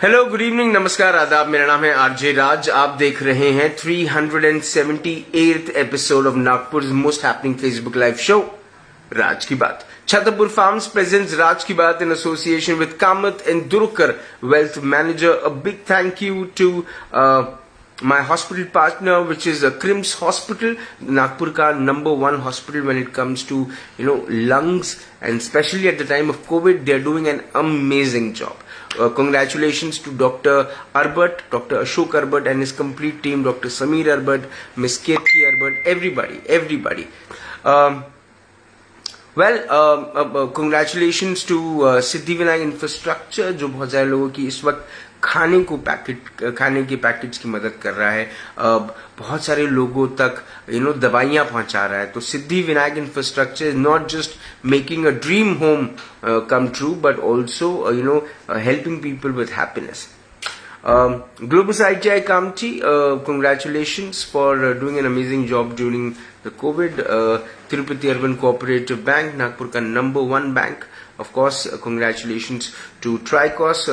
Hello, good evening, नमस्कार, आदाब। मेरा नाम है आरजे राज। आप देख रहे हैं 378th episode of Nagpur most happening Facebook live show Raaz ki Baat. Chhatarpur farms presents Raaz ki Baat in association with Kamat and Durukar wealth manager. A big thank you to my hospital partner, which is a Crims Hospital, Nagpur ka #1 hospital when it comes to lungs, and especially at the time of COVID, they are doing an amazing job. Congratulations to Dr. Arbut, Dr. Ashok Arbut and his complete team, Dr. Sameer Arbut, Miss Kirti Arbut, everybody. Um, Congratulations to Siddhi Vinayak infrastructure, जो बहुत सारे लोगों की इस वक्त खाने के package की मदद कर रहा है, बहुत सारे लोगों तक दवाइयां पहुंचा रहा है। तो Siddhi Vinayak infrastructure is not just making a dream home come true, but also helping people with happiness. Globus ITI Kamchi, congratulations for doing an amazing job during the COVID. Tirupati Urban Cooperative Bank, Nagpur ka #1 bank. Of course, congratulations to Tricos,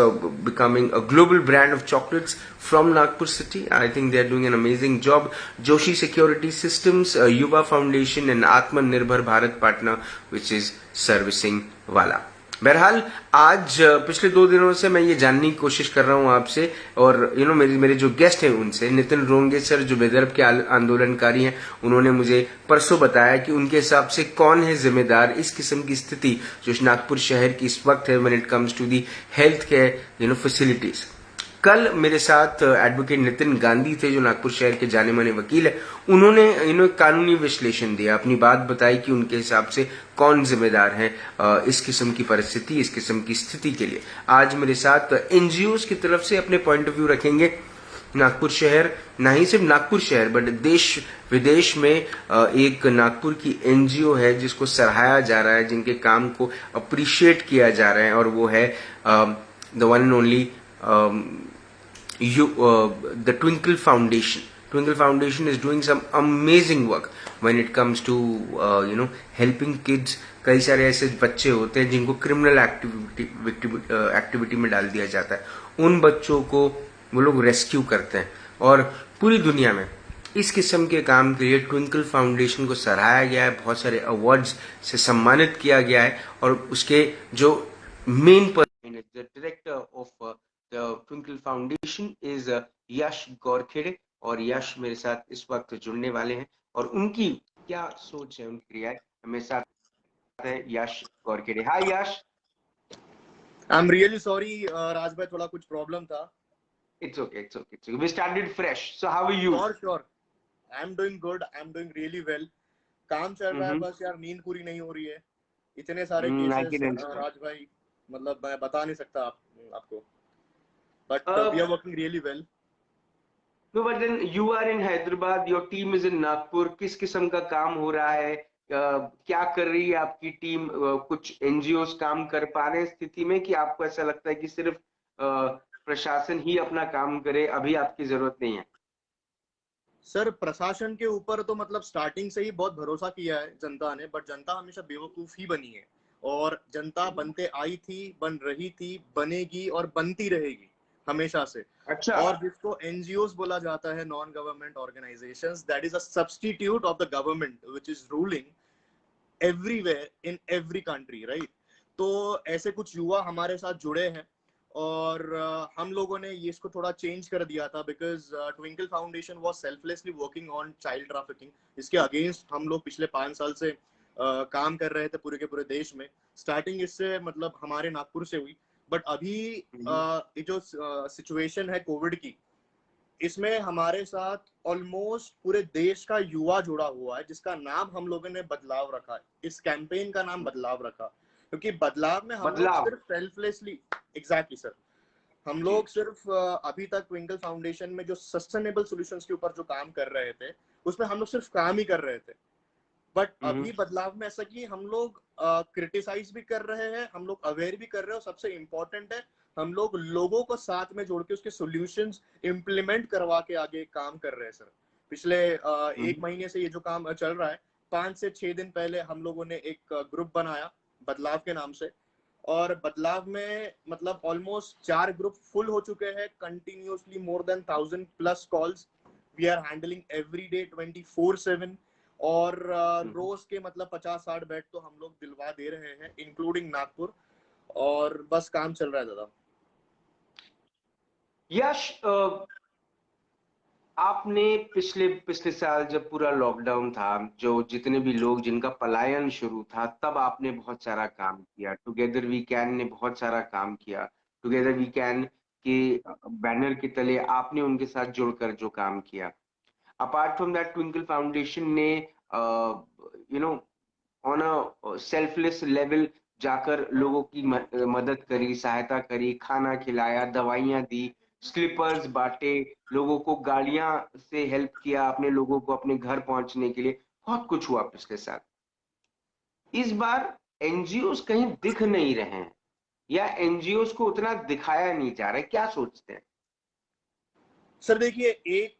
becoming a global brand of chocolates from Nagpur city. I think they are doing an amazing job. Joshi Security Systems, Yuva Foundation and Atmanirbhar Bharat partner, which is servicing Wala. बहरहाल आज पिछले 2 दिनों से मैं ये जानने की कोशिश कर रहा हूँ आपसे, और मेरे जो गेस्ट हैं उनसे, नितिन रोंगे सर जो विदर्भ के आंदोलनकारी हैं, उन्होंने मुझे परसों बताया कि उनके हिसाब से कौन है जिम्मेदार इस किस्म की स्थिति जो नागपुर शहर की इस वक्त है when it comes to the health care facilities. कल मेरे साथ एडवोकेट नितिन गांधी थे, जो नागपुर शहर के जाने माने वकील है. उन्होंने कानूनी विश्लेषण दिया, अपनी बात बताई कि उनके हिसाब से कौन जिम्मेदार है इस किस्म की परिस्थिति, इस किस्म की स्थिति के लिए. आज मेरे साथ एनजीओज की तरफ से अपने पॉइंट ऑफ व्यू रखेंगे. नागपुर शहर, ना ही सिर्फ नागपुर शहर बट देश विदेश में एक नागपुर की एनजीओ है जिसको सराहाया जा रहा है, जिनके काम को अप्रिशिएट किया जा रहा है, और वो है the one and only the Twinkle Foundation. Twinkle Foundation is doing some amazing work when it comes to helping kids. कई सारे ऐसे बच्चे होते हैं जिनको क्रिमिनल एक्टिविटी में डाल दिया जाता है. उन बच्चों को वो लोग रेस्क्यू करते हैं, और पूरी दुनिया में इस किस्म के काम के लिए ट्विंकल फाउंडेशन को सराहाया गया है, बहुत सारे अवार्ड्स से सम्मानित किया गया है. और उसके जो main person, the director of The Twinkle Foundation is यश गौरखेड़े, और यश मेरे साथ इस वक्त जुड़ने वाले हैं, और उनकी क्या सोच है, उनकी क्रिया है. मेरे साथ है यश गौरखेड़े. हाय यश. I'm really sorry, राज भाई, थोड़ा कुछ प्रॉब्लम था. It's okay. We started fresh. So how are you? Sure. I'm doing good. I'm doing really well. काम चल रहा है, बस यार नींद पूरी नहीं हो रही है. इतने सारे केसेस राज भाई, मतलब मैं बता नहीं सकता आपको. But we are working really well. No, but then you are in Hyderabad. Your team is in Nagpur. किस किस्म का काम हो रहा है? क्या कर रही है आपकी टीम? कुछ एनजीओस काम कर पा रहे हैं स्थिति में, कि आपको ऐसा लगता है कि सिर्फ प्रशासन ही अपना काम करे, अभी आपकी जरूरत नहीं है? सर, प्रशासन के ऊपर तो मतलब स्टार्टिंग से ही बहुत भरोसा किया है जनता ने, बट जनता हमेशा बेवकूफ ही बनी है, और जनता बनते आई थी, बन रही थी, बनेगी और बनती रहेगी हमेशा से. अच्छा. और जिसको एनजीओस बोला जाता है, non government organisations, that is a substitute of the government which is ruling everywhere in every country, right. तो ऐसे कुछ युवा हमारे साथ जुड़े हैं, और हम लोगों ने ये इसको थोड़ा चेंज कर दिया था, because twinkle foundation was selflessly working on child trafficking. इसके अगेंस्ट हम लोग पिछले 5 साल से काम कर रहे थे पूरे के पूरे देश में. स्टार्टिंग इससे मतलब हमारे नागपुर से हुई, बट अभी ये जो सिचुएशन है कोविड की, इसमें हमारे साथ ऑलमोस्ट पूरे देश का युवा जुड़ा हुआ है, जिसका नाम हम लोगों ने बदलाव रखा है. इस कैंपेन का नाम बदलाव रखा, क्योंकि बदलाव में हम लोग सिर्फ सेल्फलेसली, एग्जैक्टली सर, हम लोग सिर्फ अभी तक ट्विंकल फाउंडेशन में जो सस्टेनेबल सॉल्यूशंस के ऊपर जो काम कर रहे थे, उसमें हम लोग सिर्फ काम ही कर रहे थे. बट अभी बदलाव में ऐसा कि हम लोग क्रिटिसाइज भी कर रहे हैं, हम लोग अवेयर भी कर रहे हैं, और सबसे इम्पोर्टेंट है हम लोग लोगों को साथ में जोड़ के उसके सॉल्यूशंस इम्प्लीमेंट करवा के आगे काम कर रहे हैं. सर, पिछले 1 महीने से ये जो काम चल रहा है, 5 से 6 दिन पहले हम लोगों ने एक ग्रुप बनाया बदलाव के नाम से, और बदलाव में मतलब ऑलमोस्ट 4 ग्रुप फुल हो चुके हैं, continuously more than 1000+ calls we are handling every day 24/7। और रोज के मतलब 50-60 बेड तो हम लोग दिलवा दे रहे हैं, इंक्लूडिंग नागपुर। और बस काम चल रहा है दादा। यश, आपने पिछले पिछले साल जब पूरा लॉकडाउन था, जो जितने भी लोग जिनका पलायन शुरू था, तब आपने बहुत सारा काम किया। टुगेदर वी कैन ने बहुत सारा काम किया। टुगेदर वी कैन के बैनर के तले आपने उनके साथ जुड़कर जो काम किया। Apart from that, twinkle foundation ने ऑन अ सेल्फलेस लेवल जाकर लोगों की मदद करी, सहायता करी, खाना खिलाया, दवाइयां दी, स्लीपर्स बांटे, लोगों को गाड़ियां से हेल्प किया, अपने लोगों को अपने घर पहुंचने के लिए। बहुत कुछ हुआ पिछले साल। इस बार एनजीओस कहीं दिख नहीं रहे हैं, या एनजीओस को उतना दिखाया नहीं जा रहा है। क्या सोचते हैं? सर देखिए, एक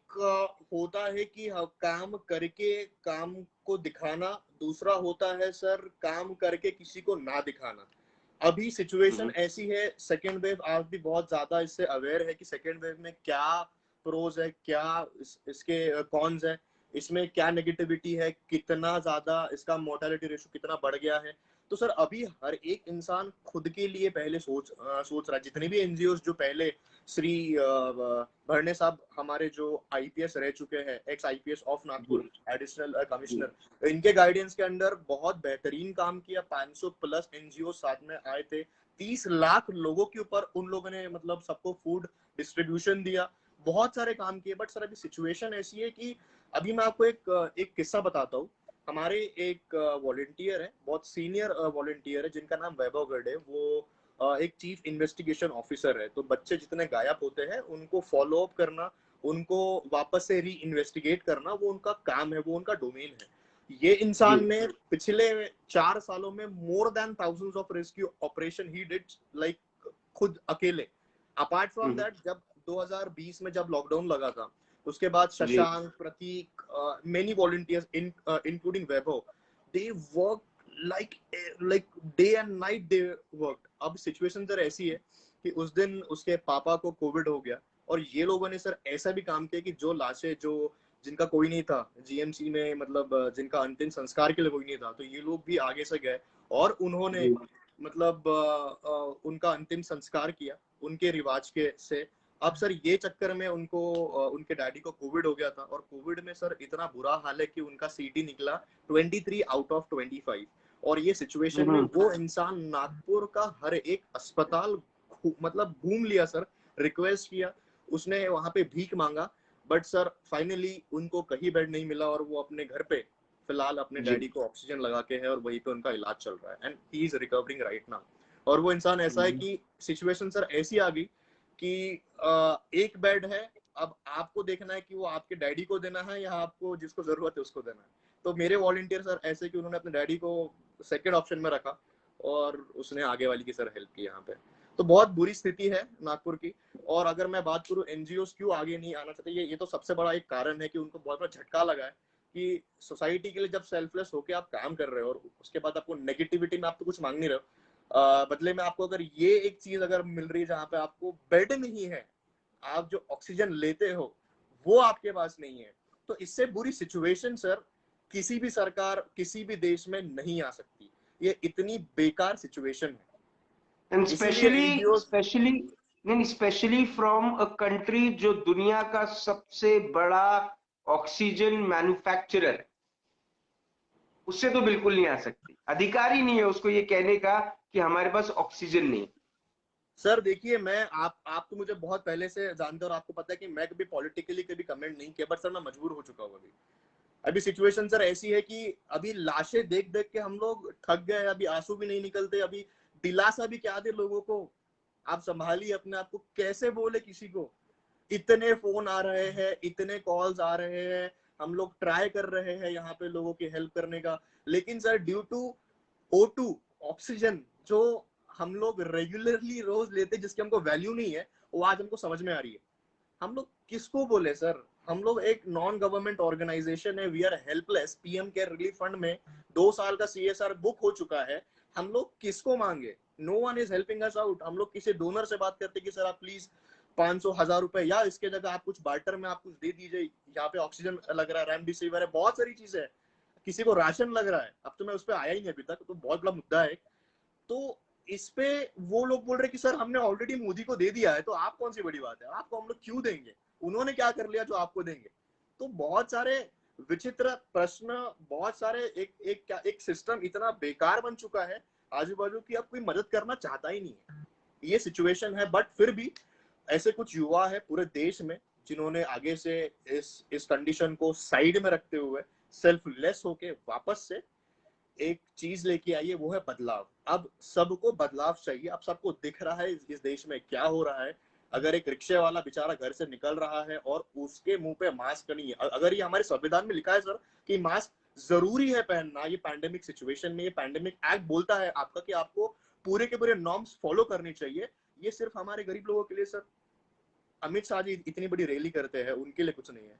होता है कि काम करके काम को दिखाना, दूसरा होता है सर काम करके किसी को ना दिखाना। अभी सिचुएशन हम्म, ऐसी है, सेकेंड वेव, आप भी बहुत ज्यादा इससे अवेयर है कि सेकेंड वेव में क्या प्रोज है, क्या इसके कॉन्स है, इसमें क्या नेगेटिविटी है, कितना ज्यादा इसका मोर्टेलिटी रेशो कितना बढ़ गया है। तो सर अभी हर एक इंसान खुद के लिए पहले सोच रहा है। जितने भी एनजीओ जो पहले श्री भरने साहब हमारे जो आईपीएस रह चुके हैं, एक्स आईपीएस ऑफ जी नागपुर, एडिशनल जी कमिश्नर, इनके गाइडेंस के अंडर बहुत बेहतरीन काम किया। 500+ एनजीओ साथ में आए थे, 30 लाख लोगों के ऊपर उन लोगों ने मतलब सबको फूड डिस्ट्रीब्यूशन दिया, बहुत सारे काम किए। बट सर अभी सिचुएशन ऐसी है कि अभी मैं आपको एक किस्सा बताता हूँ। हमारे एक वॉलेंटियर है, बहुत सीनियर वॉलेंटियर है, जिनका नाम वैभव गर्ड है। वो एक चीफ इन्वेस्टिगेशन ऑफिसर है। तो बच्चे जितने गायब होते हैं उनको फॉलो अप करना, उनको वापस से री इन्वेस्टिगेट करना, वो उनका काम है, वो उनका डोमेन है। ये जी। इंसान ने पिछले 4 सालों में more than thousands of rescue operation he did, like खुद अकेले। अपार्ट फ्रॉम हम्म, दैट, जब 2020 में जब लॉकडाउन लगा था, उसके बाद ji Shashank, Prateek, many volunteers including Vaibhav, they work like like day and night they work. अब सिचुएशन सर ऐसी है कि उस दिन उसके पापा को कोविड हो गया, और ये लोगों ने सर ऐसा भी काम किया कि जो लाशें, जो जिनका कोई नहीं था जीएमसी में, मतलब जिनका अंतिम संस्कार के लिए कोई नहीं था, तो ये लोग भी आगे से गए और उन्होंने जी। मतलब उनका अंतिम संस्कार किया उनके रिवाज के से। अब सर ये चक्कर में उनको उनके डैडी को कोविड हो गया था, और कोविड में सर इतना बुरा हाल है कि उनका सीटी निकला 23 आउट ऑफ 25। और ये सिचुएशन में हम्म, वो इंसान नागपुर का हर एक अस्पताल मतलब घूम लिया सर, रिक्वेस्ट किया, उसने वहां पे भीख मांगा। बट सर फाइनली उनको कहीं बेड नहीं मिला, और वो अपने घर पे फिलहाल अपने जी। डैडी को ऑक्सीजन लगा के है, और वहीं पे उनका इलाज चल रहा है, and he is recovering right now. और वो इंसान ऐसा है हम्म, कि सिचुएशन सर ऐसी आ गई कि एक बेड है, अब आपको देखना है कि वो आपके डैडी को देना है या आपको जिसको जरूरत है उसको देना है। तो मेरे वॉलंटियर सर ऐसे कि उन्होंने अपने डैडी को सेकेंड ऑप्शन में रखा, और उसने आगे वाली की सर हेल्प की यहाँ पे। तो बहुत बुरी स्थिति है नागपुर की। और अगर मैं बात करूँ एनजीओ क्यों आगे नहीं आना चाहते, ये तो सबसे बड़ा एक कारण है कि उनको बहुत बड़ा झटका लगा है कि सोसाइटी के लिए जब सेल्फलेस होके आप काम कर रहे हो, और उसके बाद आपको नेगेटिविटी में आप तो कुछ मांग नहीं रहे हो, बदले में आपको अगर ये एक चीज अगर मिल रही है जहां पे आपको बेड नहीं है, आप जो ऑक्सीजन लेते हो वो आपके पास नहीं है, तो इससे बुरी सिचुएशन सर किसी भी सरकार किसी भी देश में नहीं आ सकती। ये इतनी बेकार सिचुएशन है। एंड इसीलिए स्पेशली एनजीओ। स्पेशली नहीं, स्पेशली फ्रॉम अ कंट्री जो दुनिया का सबसे बड़ा ऑक्सीजन मैन्युफैक्चरर है, उससे तो बिल्कुल नहीं आ सकती। अधिकार ही नहीं है उसको ये कहने का कि हमारे पास ऑक्सीजन नहीं। सर देखिए, मैं आप तो मुझे बहुत पहले से जानते हो, और आपको पता है कि मैं कभी पॉलिटिकली कभी कमेंट नहीं किया, बट सर मैं मजबूर हो चुका हूँ अभी। अभी सिचुएशन सर ऐसी है कि अभी लाशें देख देख के हम लोग थक गए, अभी आंसू भी नहीं निकलते, अभी दिलासा भी क्या दे लोगों को। आप संभालिए अपने आप को, कैसे बोले किसी को। इतने फोन आ रहे हैं, इतने कॉल्स आ रहे हैं, हम लोग ट्राई कर रहे हैं यहाँ पे लोगों की हेल्प करने का, लेकिन sir due to O2 oxygen, जो हम लोग रेगुलरली रोज लेते, जिसकी हमको वैल्यू नहीं है, वो आज हमको समझ में आ रही है। हम लोग किसको बोले सर, हम लोग एक नॉन गवर्नमेंट ऑर्गेनाइजेशन है, we are helpless. PM care relief fund में 2 साल का CSR बुक हो चुका है, हम लोग किसको मांगे? No one is helping us out. हम लोग किसी डोनर से बात करते कि सर आप प्लीज 500,000 रुपए या इसके जगह आप कुछ बार्टर में आप कुछ दे दीजिए, यहाँ पे ऑक्सीजन लग रहा है, रेमडेसिविर है, बहुत सारी चीजें है, किसी को राशन लग रहा है। अब तो मैं उस पर आया ही नहीं अभी तक, तो बहुत बड़ा मुद्दा है। तो इस पे वो लोग बोल रहे कि सर हमने ऑलरेडी मोदी को दे दिया है, तो आप कौन सी बड़ी बात है, आपको हम लोग क्यों देंगे, उन्होंने क्या कर लिया जो आपको देंगे। तो बहुत सारे विचित्र प्रश्न, बहुत सारे एक सिस्टम इतना बेकार बन चुका है आजू बाजू की, अब कोई मदद करना चाहता ही नहीं है। ये सिचुएशन है। बट फिर भी ऐसे कुछ युवा है पूरे देश में जिन्होंने आगे से इस कंडीशन को साइड में रखते हुए सेल्फलेस होके वापस से एक चीज लेके आई है, वो है बदलाव। अब सबको बदलाव चाहिए, अब सबको दिख रहा है इस देश में क्या हो रहा है। अगर एक रिक्शे वाला बेचारा घर से निकल रहा है और उसके मुंह पे मास्क नहीं है, अगर ये हमारे संविधान में लिखा है सर कि मास्क जरूरी है पहनना, ये पैंडेमिक सिचुएशन में, ये पैंडेमिक एक्ट बोलता है आपका कि आपको पूरे के पूरे नॉर्म्स फॉलो करने चाहिए, ये सिर्फ हमारे गरीब लोगों के लिए सर। अमित शाह जी इतनी बड़ी रैली करते हैं, उनके लिए कुछ नहीं है।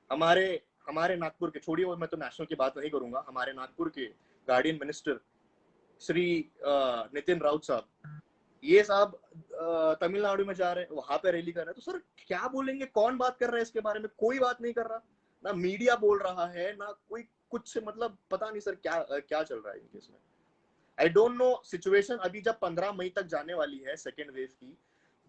हमारे हमारे नागपुर के, छोड़िए मैं तो नेशनल की बात नहीं करूंगा, हमारे नागपुर के गार्डियन मिनिस्टर श्री नितिन राउत साहब, ये साहब तमिलनाडु में जा रहे हैं, वहां पे रैली कर रहे हैं, तो सर क्या बोलेंगे, कौन बात कर रहा है इसके बारे में, कोई बात नहीं कर रहा, ना मीडिया बोल रहा है ना कोई कुछ, मतलब पता नहीं सर क्या क्या चल रहा है इनके इसमें। आई डोंट नो सिचुएशन अभी जब 15 मई तक जाने वाली है सेकेंड वेव की,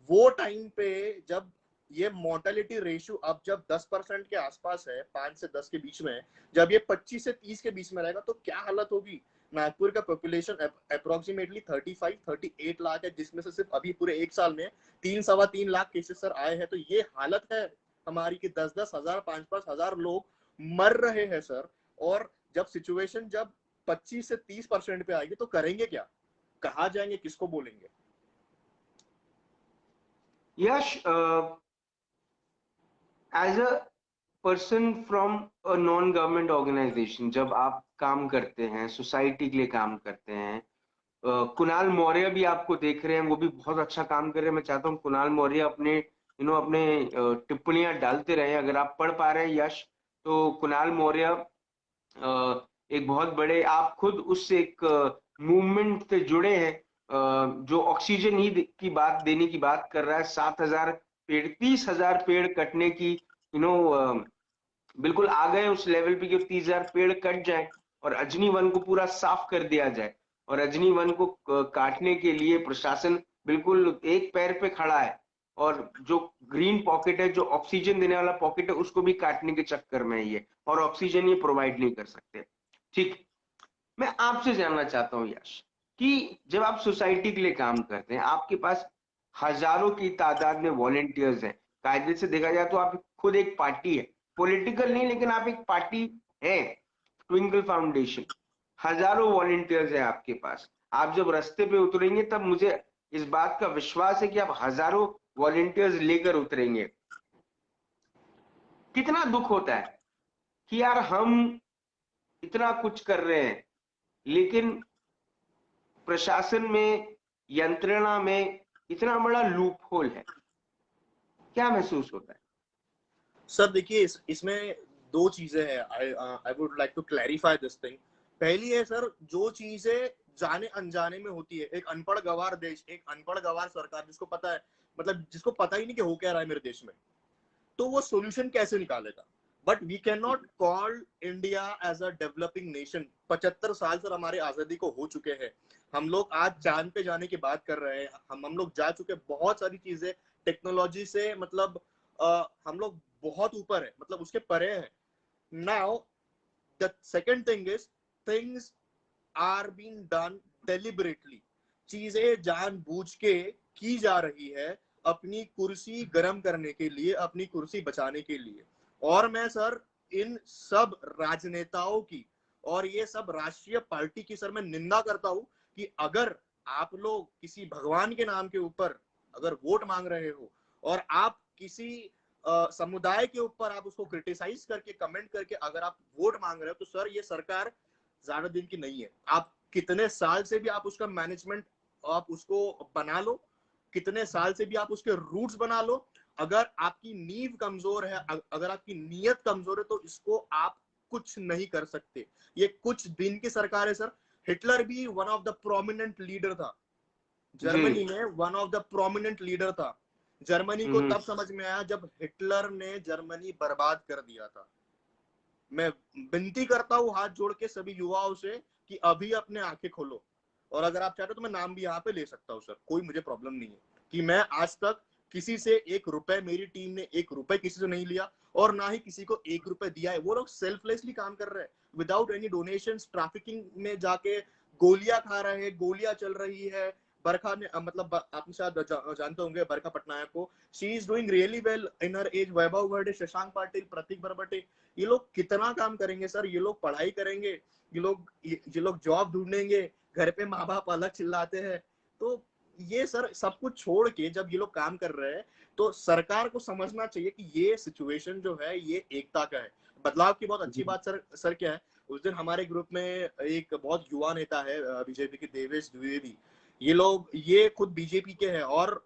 वो टाइम पे जब ये मोर्टेलिटी रेशियो अब जब 10% के आसपास है, 5 से 10 के बीच में, जब ये 25 से 30 के बीच में रहेगा तो क्या हालत होगी। नागपुर का पॉपुलेशन अप्रोक्सीमेटली 35-38 लाख है, जिसमें से सिर्फ अभी पूरे एक साल में 3-3.25 लाख केसेस सर आए हैं। तो ये हालत है हमारी कि 10-10 हजार 5-5 हजार लोग मर रहे हैं सर। और जब सिचुएशन जब 25 से 30% पे आएगी तो करेंगे क्या, कहाँ जाएंगे, किसको बोलेंगे। Yash, as a person from a non government organisation, जब आप काम करते हैं, सोसाइटी के लिए काम करते हैं, कुणाल मौर्य भी आपको देख रहे हैं, वो भी बहुत अच्छा काम कर रहे हैं। मैं चाहता हूँ कुणाल मौर्य अपने अपने टिप्पणियां डालते रहे। अगर आप पढ़ पा रहे हैं यश, तो कुणाल मौर्य एक बहुत बड़े, आप खुद उस एक मूवमेंट से जुड़े हैं जो ऑक्सीजन ही की बात देने की बात कर रहा है। 7,000 पेड़, 30,000 पेड़ कटने की बिल्कुल आ गए उस लेवल पे कि 30,000 पेड़ कट जाए और अजनी वन को पूरा साफ कर दिया जाए। और अजनी वन को काटने के लिए प्रशासन बिल्कुल एक पैर पे खड़ा है, और जो ग्रीन पॉकेट है, जो ऑक्सीजन देने वाला पॉकेट है, उसको भी काटने के चक्कर में है ये, और ऑक्सीजन ये प्रोवाइड नहीं कर सकते। ठीक, मैं आपसे जानना चाहता हूँ यश, कि जब आप सोसाइटी के लिए काम करते हैं, आपके पास हजारों की तादाद में वॉलेंटियर्स हैं। कायदे से देखा जाए तो आप खुद एक पार्टी है, पॉलिटिकल नहीं, लेकिन आप एक पार्टी है, ट्विंकल फाउंडेशन। हजारों वॉलेंटियर्स है आपके पास। आप जब रास्ते पे उतरेंगे तब मुझे इस बात का विश्वास है कि आप हजारों वॉलेंटियर्स लेकर उतरेंगे। कितना दुख होता है कि यार हम इतना कुछ कर रहे हैं, लेकिन प्रशासन में, यंत्रणा में इतना बड़ा लूप होल है। क्या महसूस होता है? सर देखिए इसमें दो चीजें हैं, I would like to clarify this thing. पहली है सर, जो चीजें जाने अनजाने में होती है, एक अनपढ़ गवार देश, एक अनपढ़ गवार सरकार जिसको पता है, मतलब जिसको पता ही नहीं कि हो क्या रहा है मेरे देश में, तो वो सोल्यूशन कैसे निकालेगा। But we can not call India as a developing nation. 75 साल सर हमारे आजादी को हो चुके हैं, हम लोग आज चांद पे जाने की बात कर रहे हैं, हम लोग जा चुके, बहुत सारी चीजें टेक्नोलॉजी से, मतलब हम लोग बहुत ऊपर है, मतलब उसके परे है। Now the second thing is, things are being done deliberately, चीजें जानबूझ के की जा रही है अपनी कुर्सी गर्म करने के लिए, अपनी कुर्सी बचाने के लिए। और मैं सर इन सब राजनेताओं की और ये सब राष्ट्रीय पार्टी की सर मैं निंदा करता हूं कि अगर आप लोग किसी भगवान के नाम के ऊपर अगर वोट मांग रहे हो और आप किसी समुदाय के ऊपर आप उसको क्रिटिसाइज करके कमेंट करके अगर आप वोट मांग रहे हो, तो सर ये सरकार ज्यादा दिन की नहीं है। आप कितने साल से भी आप उसका मैनेजमेंट आप उसको बना लो, कितने साल से भी आप उसके रूट्स बना लो, अगर आपकी नींव कमजोर है, अगर आपकी नीयत कमजोर है, तो इसको आप कुछ नहीं कर सकते। ये कुछ दिन की सरकार है सर। हिटलर भी one of the prominent leader था, जी। जर्मनी में one of the prominent leader था। जर्मनी को हम्म। तब समझ में आया जब हिटलर ने जर्मनी बर्बाद कर दिया था। मैं विनती करता हूँ हाथ जोड़ के सभी युवाओं से कि अभी अपने आंखें खोलो, और अगर आप चाहते हो तो मैं नाम भी यहाँ पे ले सकता हूँ सर, कोई मुझे प्रॉब्लम नहीं है कि मैं आज तक किसी से 1 रुपए, मेरी टीम ने 1 रुपए किसी से नहीं लिया और ना ही किसी को 1 रुपए दिया है। वो लोग सेल्फलेसली काम कर रहे हैं विदाउट एनी डोनेशन, ट्रैफिकिंग में जाके गोलियां खा रहे हैं, गोलियां चल रही है। बरखा ने मतलब आप शायद जानते होंगे बरखा पटनायक को, she is doing really well in her age. Vaibhav Barde, Shashank Patil, Prateek Barbate, ये लोग कितना काम करेंगे सर, ये लोग पढ़ाई करेंगे, ये लोग जॉब ढूंढेंगे, घर पे माँ बाप अलग चिल्लाते हैं। तो ये सर सब कुछ छोड़ के जब ये लोग काम कर रहे हैं तो सरकार को समझना चाहिए कि ये सिचुएशन जो है ये एकता का है। बदलाव की बहुत अच्छी बात सर क्या है, उस दिन हमारे ग्रुप में एक बहुत युवा नेता है बीजेपी के, देवेश द्विवेदी। ये खुद बीजेपी के हैं और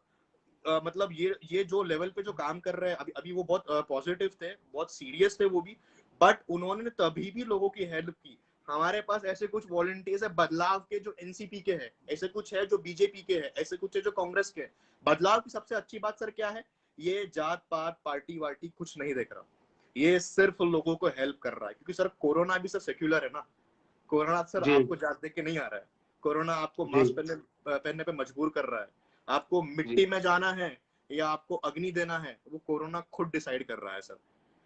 मतलब ये जो लेवल पे जो काम कर रहे हैं अभी अभी वो बहुत पॉजिटिव थे, बहुत सीरियस थे वो भी, बट उन्होंने तभी भी लोगों की हेल्प की। हमारे पास ऐसे कुछ वॉलंटियर्स है बदलाव के जो एनसीपी के हैं, ऐसे कुछ है जो बीजेपी के हैं, ऐसे कुछ है जो कांग्रेस के हैं। बदलाव की सबसे अच्छी बात सर क्या है, ये जात पात पार्टी वार्टी कुछ नहीं देख रहा, ये सिर्फ लोगों को हेल्प कर रहा है। क्योंकि सर कोरोना भी सर सेक्युलर है ना, कोरोना सर जी। आपको जात देख के नहीं आ रहा है, कोरोना आपको जी। मास्क पहनने पे मजबूर कर रहा है। आपको जी। मिट्टी में जाना है या आपको अग्नि देना है, वो कोरोना खुद डिसाइड कर रहा है सर।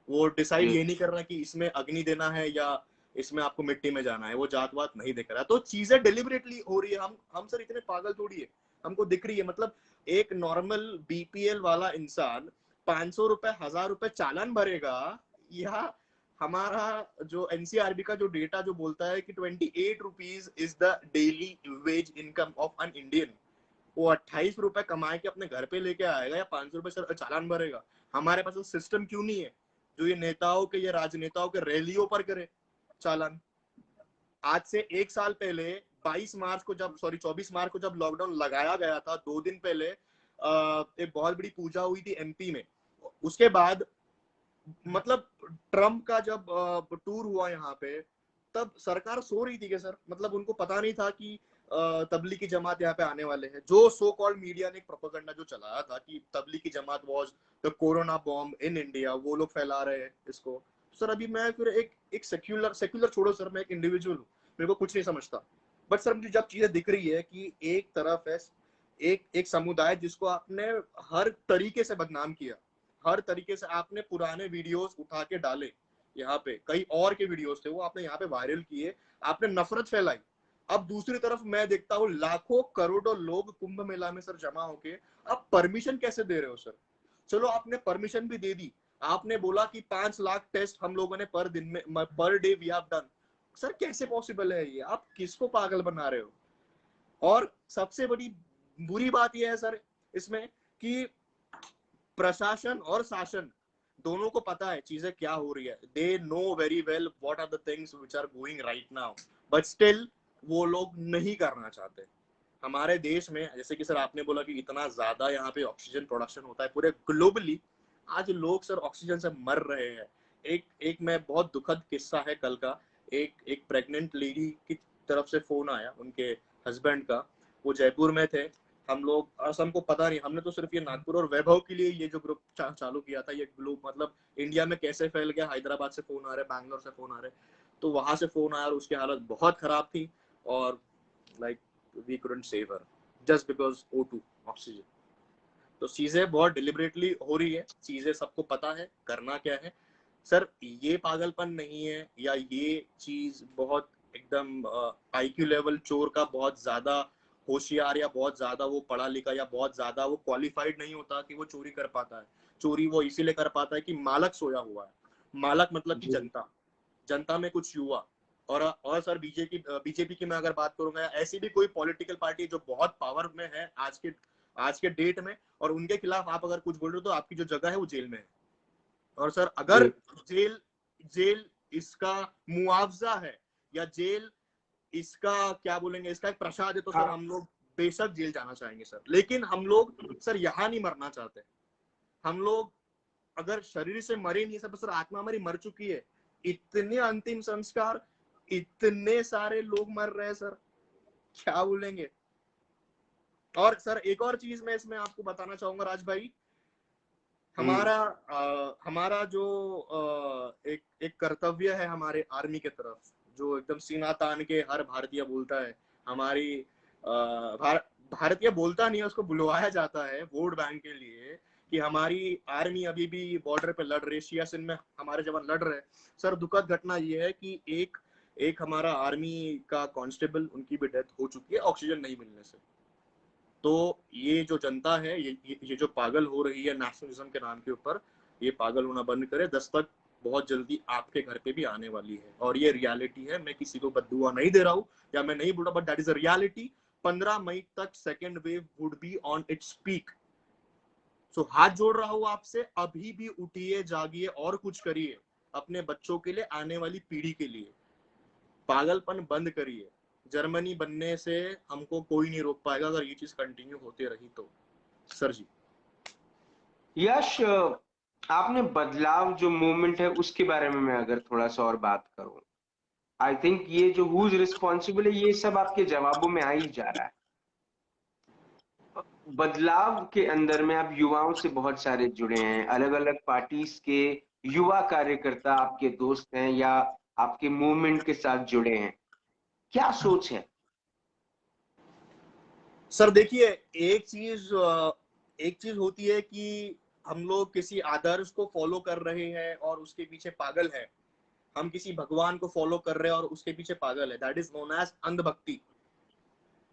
वो डिसाइड जी। ये नहीं कर रहा कि इसमें अग्नि देना है या इसमें आपको मिट्टी में जाना है, वो जात वात नहीं दिख रहा है। तो चीजें डिलिबरेटली हो रही है। हम सर इतने पागल थोड़ी है, हमको दिख रही है। मतलब एक नॉर्मल बीपीएल वाला इंसान 500 रुपए 1000 रुपए चालान भरेगा, या हमारा जो एनसीआरबी का जो डेटा जो बोलता है कि 28 rupees is the daily veg income of an Indian, वो 28 रुपए कमा के अपने घर पे लेके आएगा या 500 रुपए सर चालान भरेगा। हमारे पास सिस्टम क्यों नहीं है जो ये नेताओं के, ये राजनेताओं के रैलियों पर करे चालान। आज से 1 साल पहले 22 मार्च को जब, सॉरी 24 मार्च को जब लॉकडाउन लगाया गया था, 2 दिन पहले एक बहुत बड़ी पूजा हुई थी एमपी में। उसके बाद मतलब ट्रम्प का जब टूर हुआ यहाँ पे, तब सरकार सो रही थी क्या सर? मतलब उनको पता नहीं था कि तबलीगी जमात यहाँ पे आने वाले हैं। जो सो कॉल्ड मीडिया ने एक प्रोपेगेंडा जो चलाया था कि Tablighi Jamaat was the corona bomb in India, वो लोग फैला रहे हैं इसको। सर अभी मैं फिर एक सेक्युलर सेक्युलर छोड़ो सर, मैं एक इंडिविजुअल हूँ, मेरे को कुछ नहीं समझता। बट सर मुझे जब चीजें दिख रही है कि एक तरफ है एक एक समुदाय जिसको आपने हर तरीके से बदनाम किया, हर तरीके से आपने पुराने वीडियोस उठा के डाले यहाँ पे, कई और के वीडियोस थे वो आपने यहाँ पे वायरल किए, आपने नफरत फैलाई। अब दूसरी तरफ मैं देखता हूँ लाखों करोड़ों लोग कुंभ मेला में सर जमा होके, अब परमिशन कैसे दे रहे हो सर? चलो आपने परमिशन भी दे दी, आपने बोला कि 5 लाख टेस्ट हम लोगों ने पर दिन में, per day we have done. Sir कैसे पॉसिबल है ये? आप किसको पागल बना रहे हो? और सबसे बड़ी बुरी बात यह है सर इसमें कि प्रशासन और शासन दोनों को पता है चीजें क्या हो रही है, they know very well what are the things which are going right now, but still वो लोग नहीं करना चाहते। हमारे देश में जैसे कि सर आपने बोला कि इतना ज्यादा यहाँ पे ऑक्सीजन प्रोडक्शन होता है पूरे ग्लोबली, आज लोग सर ऑक्सीजन से मर रहे हैं। एक एक मैं बहुत दुखद किस्सा है कल का, एक प्रेग्नेंट लेडी की तरफ से फोन आया उनके हस्बैंड का, वो जयपुर में थे। हम लोग असम को पता नहीं, हमने तो सिर्फ ये नागपुर और वैभव के लिए ये जो ग्रुप चालू किया था, ये ग्रुप मतलब इंडिया में कैसे फैल गया, हैदराबाद से फोन आ रहे, बैंगलोर से फोन आ रहे, तो वहां से फोन आया और उसकी हालत बहुत खराब थी और like we couldn't save her just because O2 oxygen. तो चीजें बहुत डिलिबरेटली हो रही है, चीजें सबको पता है करना क्या है। सर ये पागलपन नहीं है या ये चीज बहुत एकदम आईक्यू लेवल चोर का बहुत ज्यादा होशियार या बहुत ज्यादा वो पढ़ा लिखा या बहुत ज्यादा वो क्वालिफाइड नहीं होता कि वो चोरी कर पाता है। चोरी वो इसीलिए कर पाता है कि मालक सोया हुआ है। मालक मतलब कि जी। जनता, जनता में कुछ युवा। और सर बीजेपी की मैं अगर बात करूंगा, ऐसी भी कोई पॉलिटिकल पार्टी जो बहुत पावर में है आज के डेट में, और उनके खिलाफ आप अगर कुछ बोल रहे हो तो आपकी जो जगह है वो जेल में है। और सर अगर जी। जेल जेल इसका मुआवजा है या जेल इसका क्या बोलेंगे, इसका एक प्रसाद है, तो सर हाँ। हम लोग बेशक जेल जाना चाहेंगे सर। लेकिन हम लोग सर यहाँ नहीं मरना चाहते। हम लोग अगर शरीर से मरे नहीं सब, सर आत्मा हमारी मर चुकी है। इतने अंतिम संस्कार, इतने सारे लोग मर रहे हैं सर, क्या बोलेंगे। और सर एक और चीज मैं इसमें आपको बताना चाहूंगा राज भाई, हम्म। हमारा जो एक एक कर्तव्य है हमारे आर्मी के तरफ, जो एकदम सीना तान के हर भारतीय बोलता है, हमारी भारतीय बोलता नहीं है, उसको बुलवाया जाता है वोट बैंक के लिए कि हमारी आर्मी अभी भी बॉर्डर पे लड़ रही है, सियाचिन में हमारे जवान लड़ रहे हैं। सर दुखद घटना ये है कि एक एक हमारा आर्मी का कांस्टेबल, उनकी भी डेथ हो चुकी है ऑक्सीजन नहीं मिलने से। तो ये जो जनता है, ये जो पागल हो रही है नेशनलिज्म के नाम के ऊपर, ये पागल होना बंद करे। दस्तक बहुत जल्दी आपके घर पे भी आने वाली है, और ये रियलिटी है। मैं किसी को बद्दुआ नहीं दे रहा हूँ, या मैं नहीं बोल रहा, but that is a reality. 15 मई तक second wave would be on its peak. So हाथ जोड़ रहा हूँ आपसे, अभी भी उठिए, जागिए और कुछ करिए अपने बच्चों के लिए, आने वाली पीढ़ी के लिए। पागलपन बंद करिए। जर्मनी बनने से हमको कोई नहीं रोक पाएगा अगर ये चीज कंटिन्यू होती रही तो। सर जी। यश, आपने बदलाव जो मूवमेंट है उसके बारे में मैं अगर थोड़ा सा और बात करूं, आई थिंक ये जो हुज रिस्पॉन्सिबल है ये सब आपके जवाबों में आ ही जा रहा है। बदलाव के अंदर में आप युवाओं से बहुत सारे जुड़े हैं, अलग अलग पार्टीज के युवा कार्यकर्ता आपके दोस्त हैं या आपके मूवमेंट के साथ जुड़े हैं, क्या सोच है? सर देखिए, एक चीज होती है कि हम लोग किसी आदर्श को फॉलो कर रहे हैं और उसके पीछे पागल है। हम किसी भगवान को फॉलो कर रहे हैं और उसके पीछे पागल है, दैट इज नोन एज अंधभक्ति।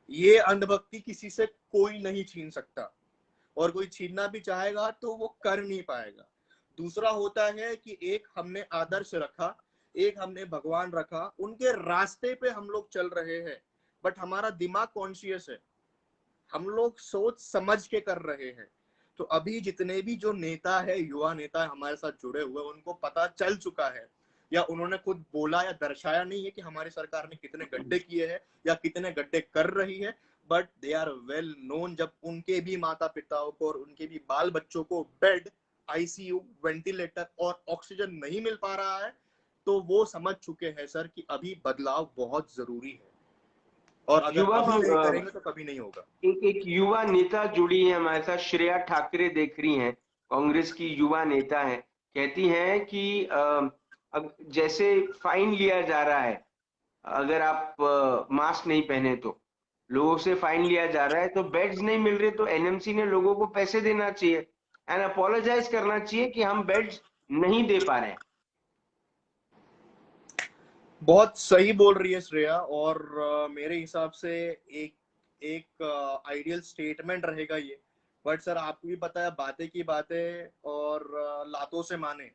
ये अंधभक्ति किसी से कोई नहीं छीन सकता, और कोई छीनना भी चाहेगा तो वो कर नहीं पाएगा। दूसरा होता है कि एक हमने आदर्श रखा, एक हमने भगवान रखा, उनके रास्ते पे हम लोग चल रहे हैं, बट हमारा दिमाग कॉन्शियस है, हम लोग सोच समझ के कर रहे हैं। तो अभी जितने भी जो नेता है, युवा नेता है हमारे साथ जुड़े हुए, उनको पता चल चुका है, या उन्होंने खुद बोला या दर्शाया नहीं है कि हमारी सरकार ने कितने गड्ढे किए हैं या कितने गड्ढे कर रही है, but they are well known. जब उनके भी माता पिताओं को और उनके भी बाल बच्चों को बेड, आईसीयू, वेंटिलेटर और ऑक्सीजन नहीं मिल पा रहा है, तो वो समझ चुके हैं सर कि अभी बदलाव बहुत जरूरी है, और अगर युवा अभी नहीं करेंगे तो कभी नहीं होगा। एक एक युवा नेता जुड़ी है हमारे साथ, श्रेया ठाकरे देख रही हैं, कांग्रेस की युवा नेता है, कहती हैं कि जैसे फाइन लिया जा रहा है, अगर आप मास्क नहीं पहने तो लोगों से फाइन लिया जा रहा है, तो बेड्स नहीं मिल रहे तो एनएमसी ने लोगों को पैसे देना चाहिए एंड अपोलोजाइज करना चाहिए कि हम बेड्स नहीं दे पा रहे हैं। बहुत सही बोल रही है श्रेया, और मेरे हिसाब से एक एक आइडियल स्टेटमेंट रहेगा ये। बट सर आपको भी पता है, बातें की बातें और लातों से माने,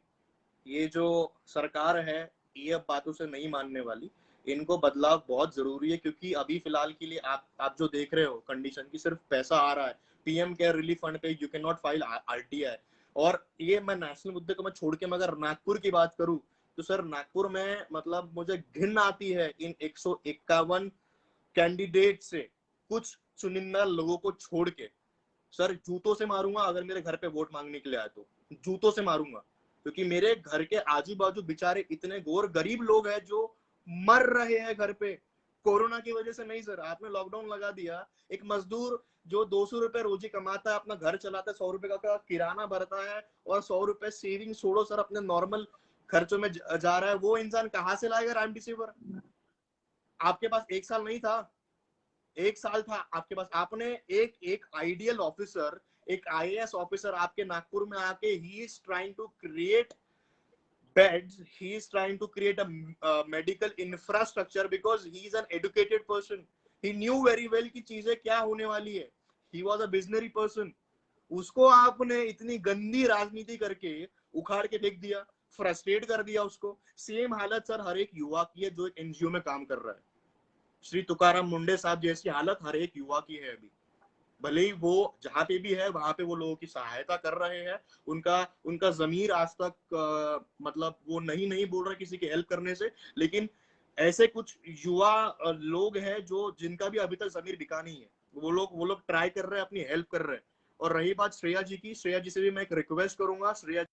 ये जो सरकार है ये अब बातों से नहीं मानने वाली। इनको बदलाव बहुत जरूरी है, क्योंकि अभी फिलहाल के लिए आप जो देख रहे हो कंडीशन की, सिर्फ पैसा आ रहा है। पीएम केयर रिलीफ फंड पे you can not file RTI. और ये मैं नेशनल मुद्दे को मैं छोड़ के मैं अगर नागपुर की बात करूं, तो सर नागपुर में मतलब मुझे घिन आती है इन 151 कैंडिडेट से, कुछ चुनिंदा लोगों को छोड़ के। सर जूतों से मारूंगा अगर मेरे घर पे वोट मांगने के लिए आए तो, जूतों से मारूंगा, क्योंकि मेरे घर के आजू बाजू बेचारे इतने गोर गरीब लोग हैं जो मर रहे हैं घर पे। कोरोना की वजह से नहीं सर, आपने लॉकडाउन लगा दिया। एक मजदूर जो 200 रुपए रोजी कमाता है, अपना घर चलाता है, 100 रुपए का किराना भरता है, और 100 रुपए सेविंग छोड़ो सर, अपने नॉर्मल खर्चों में जा रहा है, वो इंसान कहाँ से लाएगा रेमडेसिविर? आपके पास एक साल नहीं था, एक साल था आपके पास। आपने एक एक आइडियल ऑफिसर, एक आईएएस ऑफिसर आपके नागपुर में आके, he is trying to create beds, he is trying to create a medical infrastructure because he is an educated person. He knew very well कि चीजें क्या होने वाली है। He was a visionary person. उसको आपने इतनी गंदी राजनीति करके उखाड़ के फेंक दिया, फ्रस्ट्रेट कर दिया उसको। सेम हालत सर हर एक युवा की है जो एक एनजीओ में काम कर रहा है। श्री तुकाराम मुंडे साहब जैसी हालत हर एक युवा की है अभी। भले ही वो जहां पे भी है वहां पे वो लोगों की सहायता कर रहे हैं, उनका उनका जमीर आज तक मतलब वो नहीं नहीं बोल रहा किसी की हेल्प करने से, लेकिन ऐसे कुछ युवा लोग हैं जो जिनका भी अभी तक जमीर बिका नहीं है, वो लोग ट्राई कर रहे हैं, अपनी हेल्प कर रहे हैं। और रही बात श्रेया जी की, श्रेया जी से भी मैं एक रिक्वेस्ट करूंगा, श्रेया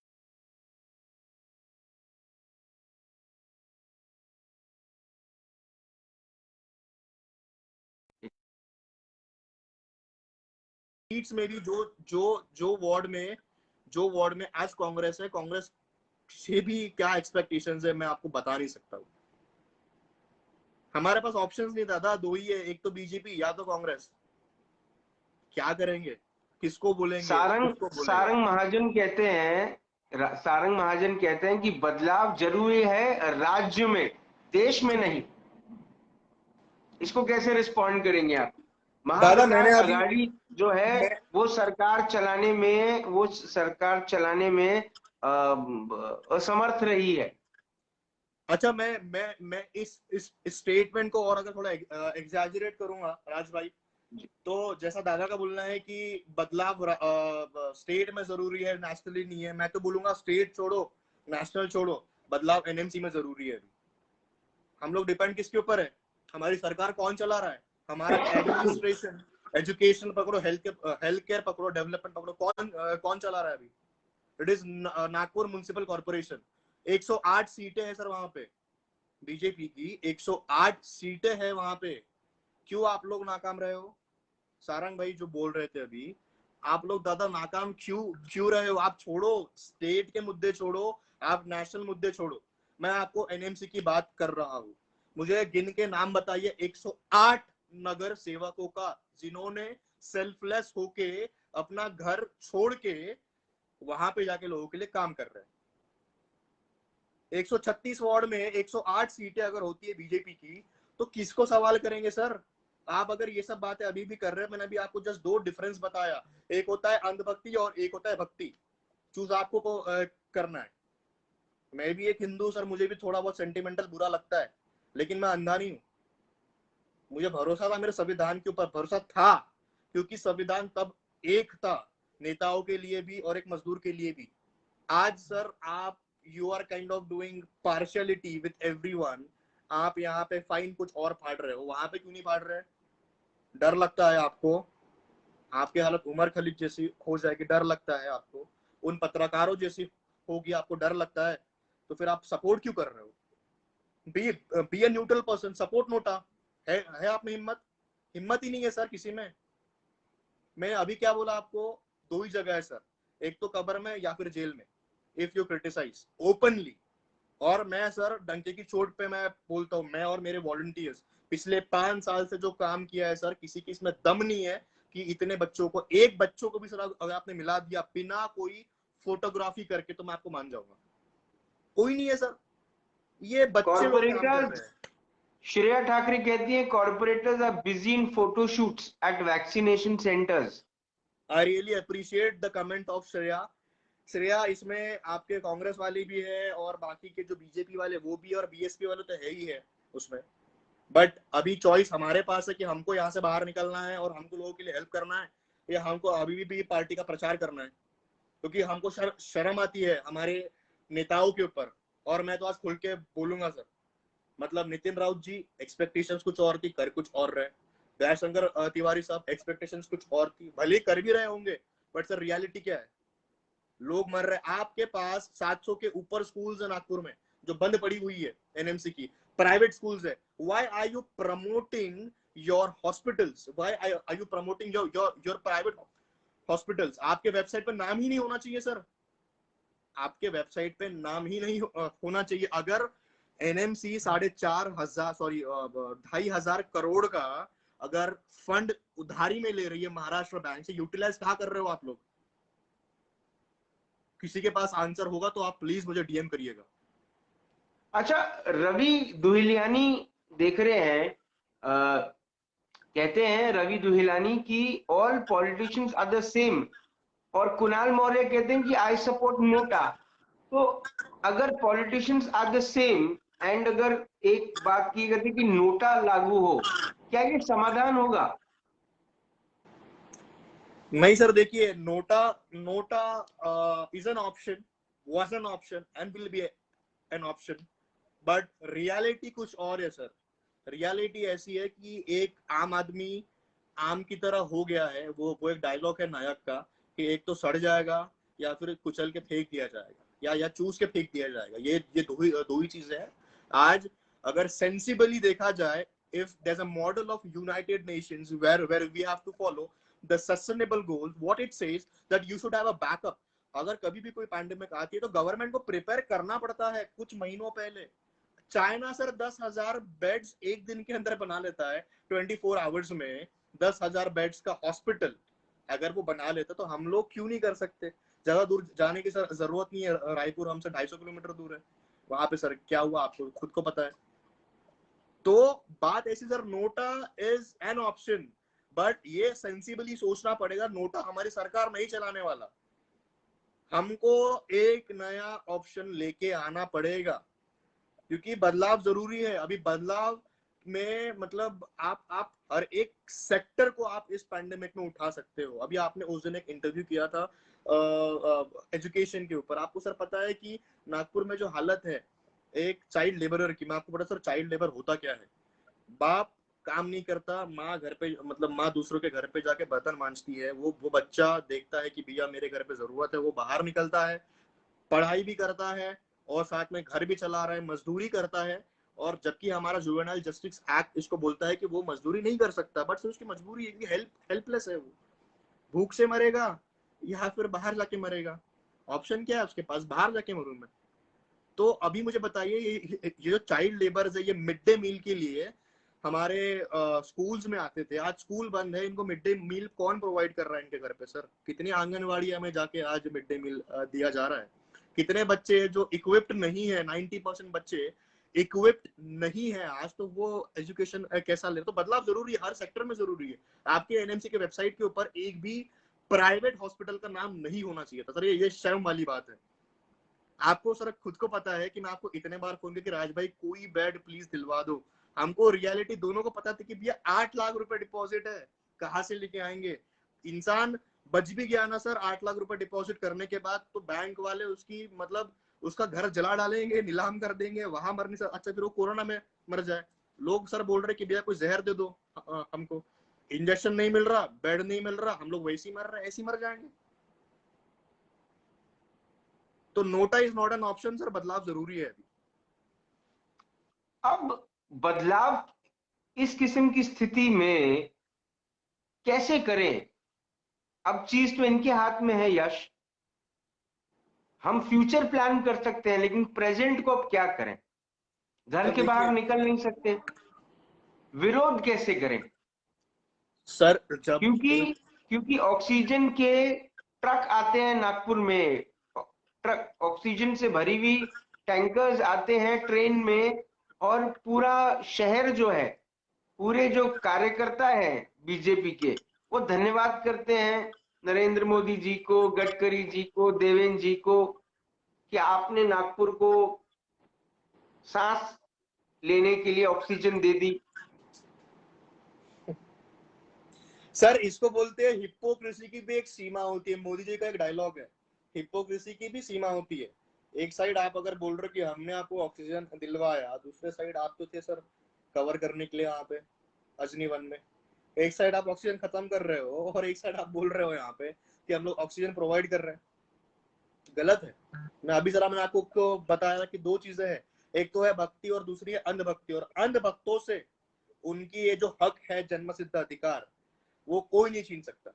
सीट्स में भी जो वार्ड में आज कांग्रेस है, कांग्रेस से भी क्या एक्सपेक्टेशंस है मैं आपको बता नहीं सकता हूँ। हमारे पास ऑप्शंस नहीं दादा, दो ही है, एक तो बीजेपी या तो कांग्रेस। क्या करेंगे, किसको बोलेंगे, सारंग किसको बोलेगा? सारंग महाजन कहते हैं, सारंग महाजन कहते हैं कि बदलाव जरूरी है राज्य में, देश में नहीं। इसको कैसे रिस्पॉन्ड करेंगे आप? दादा मैंने महाविकास अभी आघाड़ी जो है मैं वो सरकार चलाने में असमर्थ रही है। अच्छा, मैं इस स्टेटमेंट को और अगर थोड़ा एग्जैजरेट करूंगा राज भाई, तो जैसा दादा का बोलना है कि बदलाव स्टेट में जरूरी है, नेशनली नहीं है, मैं तो बोलूंगा स्टेट छोड़ो, नेशनल छोड़ो, बदलाव एनएमसी में जरूरी है। हम लोग डिपेंड किसके ऊपर है? हमारी सरकार कौन चला रहा है? हमारा एडमिनिस्ट्रेशन, एजुकेशन पकड़ो, हेल्थ केयर पकड़ो, डेवलपमेंट पकड़ो, कौन चला रहा है अभी? It is Nagpur municipal corporation. 108 सीटें हैं सर वहां पे, बीजेपी की 108 सीटें हैं वहां पे। क्यों आप लोग नाकाम रहे हो? सारंग भाई जो बोल रहे थे अभी, आप लोग दादा नाकाम क्यों क्यों रहे हो? आप छोड़ो स्टेट के मुद्दे, छोड़ो आप नेशनल मुद्दे छोड़ो, मैं आपको एनएमसी की बात कर रहा हूं। मुझे गिन के नाम बताइए 108 नगर सेवकों का, जिन्होंने सेल्फलेस होके अपना घर छोड़ के वहां पे जाके लोगों के लिए काम कर रहे हैं। 136 वार्ड में 108 सीटें अगर होती है बीजेपी की, तो किसको सवाल करेंगे सर? आप अगर ये सब बातें अभी भी कर रहे हैं, मैंने अभी आपको जस्ट दो डिफरेंस बताया, एक होता है अंधभक्ति और एक होता है भक्ति। चूज आपको को करना है। मैं भी एक हिंदू सर, मुझे भी थोड़ा बहुत सेंटिमेंटल बुरा लगता है, लेकिन मैं अंधा नहीं हूं। मुझे भरोसा था मेरे संविधान के ऊपर, भरोसा था, क्योंकि संविधान तब एक था, नेताओं के लिए भी और एक मजदूर के लिए भी। आज सर आप you are kind of doing partiality with everyone. आप यहाँ पे फाइन कुछ और फाड़ रहे हो, वहां पे क्यों नहीं फाड़ रहे? डर लगता है आपको? आपकी हालत उमर खलीद जैसी हो जाएगी, डर लगता है आपको? उन पत्रकारों जैसी होगी, आपको डर लगता है? तो फिर आप सपोर्ट क्यों कर रहे हो? B a neutral person, support NOTA. है आप में हिम्मत? हिम्मत ही नहीं है सर किसी में। मैं अभी क्या बोला आपको? दो ही जगह है सर, एक तो कब्र में या फिर जेल में, इफ यू क्रिटिसाइज ओपनली। और मैं सर डंके की चोट पे मैं बोलता हूँ, मैं और मेरे वॉलंटियर्स पिछले 5 साल से जो काम किया है सर, किसी की इसमें दम नहीं है कि इतने बच्चों को, एक बच्चों को भी सर अगर आपने मिला दिया बिना कोई फोटोग्राफी करके, तो मैं आपको मान जाऊंगा। कोई नहीं है सर, ये बच्चे लोग काम कर रहे कॉर्पोरेटर्स, हैं। श्रेया ठाकरे कहती है corporators are busy in photoshoots at vaccination centres. I really appreciate the comment of Shreya. Shreya, इसमें आपके कांग्रेस वाले भी है और बाकी के जो बीजेपी वाले वो भी, और बीएसपी वाले तो है ही है उसमें। बट अभी चॉइस हमारे पास है कि हमको यहाँ से बाहर निकलना है और हमको लोगों के लिए हेल्प करना है, या हमको अभी भी पार्टी का प्रचार करना है। क्योंकि हमको शर्म आती है हमारे नेताओं के ऊपर। और मैं तो आज खुल के बोलूंगा सर, मतलब नितिन राउत जी एक्सपेक्टेशंस कुछ और थी, कर कुछ और रहे। दयाशंकर तिवारी साहब एक्सपेक्टेशंस कुछ और थी, भले कर भी रहे होंगे, बट सर रियलिटी क्या है? लोग मर रहे हैं। आपके पास 700 के ऊपर स्कूल्स है नागपुर में जो बंद पड़ी हुई है, एनएमसी की प्राइवेट स्कूल्स है। Why are you promoting your hospitals? Why are you promoting your private hospitals? आपके वेबसाइट पर नाम ही नहीं होना चाहिए सर, आपके वेबसाइट पे नाम ही नहीं होना चाहिए। अगर एनएमसी 4,500 सॉरी 2,500 करोड़ का अगर फंड उधारी में ले रही है महाराष्ट्र बैंक से, यूटिलाइज कहाँ कर रहे हो आप लोग? किसी के पास आंसर होगा तो आप प्लीज मुझे डीएम करिएगा। अच्छा, रवि दुहिलियानी देख रहे हैं, कहते हैं रवि दुहिलानी की all politicians are the same, और कुणाल मौर्य कहते हैं कि आई सपोर्ट नोटा। तो अगर politicians are the same and अगर एक बात की करती कि नोटा लागू हो, क्या ये समाधान होगा? नहीं सर, देखिए NOTA NOTA is an option, was an option and will be an option, but reality कुछ और है सर। रियलिटी ऐसी है कि एक आम आदमी आम की तरह हो गया है। वो एक डायलॉग है नायक का कि एक तो सड़ जाएगा या फिर कुचल के फेंक दिया जाएगा, या चूस के फेंक दिया जाएगा। ये दो ही चीजें हैं आज। अगर सेंसिबली देखा जाए, if there is a model of United Nations where we have to follow, the sustainable goals, what it says that you should have a backup. अगर कभी भी कोई पैंडेमिक आती है तो गवर्नमेंट को प्रिपेयर करना पड़ता है कुछ महीनों पहले. चाइना सर 10,000 बेड्स एक दिन के अंदर बना लेता है 24 आवर्स में. 10,000 बेड्स का हॉस्पिटल अगर वो बना लेता तो हम लोग क्यों नहीं कर सकते. ज्यादा दूर जाने की सर जरूरत नहीं है. रायपुर हमसे 250 किलोमीटर दूर है. वहां पे सर क्या हुआ आपको खुद को पता है. तो बात ऐसी sir, NOTA is an option, but ये सेंसिबली सोचना पड़ेगा. नोटा हमारी सरकार नहीं चलाने वाला. हमको एक नया ऑप्शन लेके आना पड़ेगा क्योंकि बदलाव जरूरी है. अभी बदलाव में मतलब आप हर एक सेक्टर को आप इस पैंडेमिक में उठा सकते हो. अभी आपने उस दिन एक इंटरव्यू किया था एजुकेशन के ऊपर. आपको सर पता है कि नागपुर में जो हालत है एक चाइल्ड लेबरर की. मैं आपको पता सर चाइल्ड लेबर होता क्या है. बाप काम नहीं करता, माँ घर पे मतलब माँ दूसरों के घर पे जाके बर्तन मांजती है. वो बच्चा देखता है कि भैया मेरे घर पे जरूरत है, वो बाहर निकलता है, पढ़ाई भी करता है और साथ में घर भी चला रहा है, मजदूरी करता है. और जबकि हमारा जुवेनाइल जस्टिस एक्ट इसको बोलता है कि वो मजदूरी नहीं कर सकता, बट उसकी मजबूरी है कि हेल्पलेस है. वो भूख से मरेगा या फिर बाहर जाके मरेगा. ऑप्शन क्या है उसके पास, बाहर जाके मरूं मैं. तो अभी मुझे बताइए ये जो चाइल्ड लेबर है ये मिड डे मील के लिए हमारे स्कूल्स में आते थे. आज स्कूल बंद है, इनको मिड डे मील कौन प्रोवाइड कर रहा है इनके घर पे सर. कितनी आंगनवाड़ियां में जाके आज मिड डे मील दिया जा रहा है. कितने बच्चे जो इक्विप्ड नहीं है, 90% बच्चे इक्विप्ड नहीं है आज, तो वो एजुकेशन कैसा ले. तो बदलाव जरूरी है, हर सेक्टर में जरूरी है. आपके एनएमसी के वेबसाइट के ऊपर एक भी प्राइवेट हॉस्पिटल का नाम नहीं होना चाहिए था सर. ये शर्म वाली बात है. आपको सर खुद को पता है कि मैं आपको इतने बार फोन किया कि राज भाई कोई बेड प्लीज दिलवा दो. हमको रियलिटी दोनों को पता था कि भैया 8 लाख रुपए डिपॉजिट है, कहाँ से लेके आएंगे. इंसान बच भी गया ना सर 8 लाख रुपए डिपॉजिट करने के बाद, तो बैंक वाले उसकी मतलब उसका घर जला डालेंगे, नीलाम कर देंगे. वहां मरने से अच्छा फिर वो कोरोना में मर जाए. लोग सर बोल रहे कि भैया कोई जहर दे दो हमको. इंजेक्शन नहीं मिल रहा, बेड नहीं मिल रहा, हम लोग वैसे ही मर रहे, ऐसे ही मर जाएंगे. तो NOTA is not an option sir. बदलाव जरूरी है अभी. अब बदलाव इस किस्म की स्थिति में कैसे करें. अब चीज तो इनके हाथ में है यश. हम फ्यूचर प्लान कर सकते हैं लेकिन प्रेजेंट को अब क्या करें. घर सर के बाहर देखिए निकल नहीं सकते. विरोध कैसे करें. सर जब क्योंकि ऑक्सीजन के ट्रक आते हैं नागपुर में. ट्रक ऑक्सीजन से भरी हुई टैंकर्स आते हैं ट्रेन में. और पूरा शहर जो है, पूरे जो कार्यकर्ता है बीजेपी के, वो धन्यवाद करते हैं नरेंद्र मोदी जी को, गडकरी जी को, देवेंद्र जी को कि आपने नागपुर को सांस लेने के लिए ऑक्सीजन दे दी. सर इसको बोलते हैं हिपोक्रेसी की भी एक सीमा होती है. मोदी जी का एक डायलॉग है, हिपोक्रेसी की भी सीमा होती है. एक साइड आप अगर बोल रहे हो कि हमने आपको ऑक्सीजन दिलवाया, दूसरे साइड आप तो थे सर कवर करने के लिए यहाँ पे अजनी वन में. एक साइड आप ऑक्सीजन खत्म कर रहे हो और एक साइड आप बोल रहे हो यहाँ पे कि हम लोग ऑक्सीजन प्रोवाइड कर रहे हैं. गलत है. मैं अभी जरा मैंने आपको बताया कि दो चीजें हैं. एक तो है भक्ति और दूसरी है अंधभक्ति. और अंधभक्तों से उनकी ये जो हक है जन्मसिद्ध अधिकार, वो कोई नहीं छीन सकता.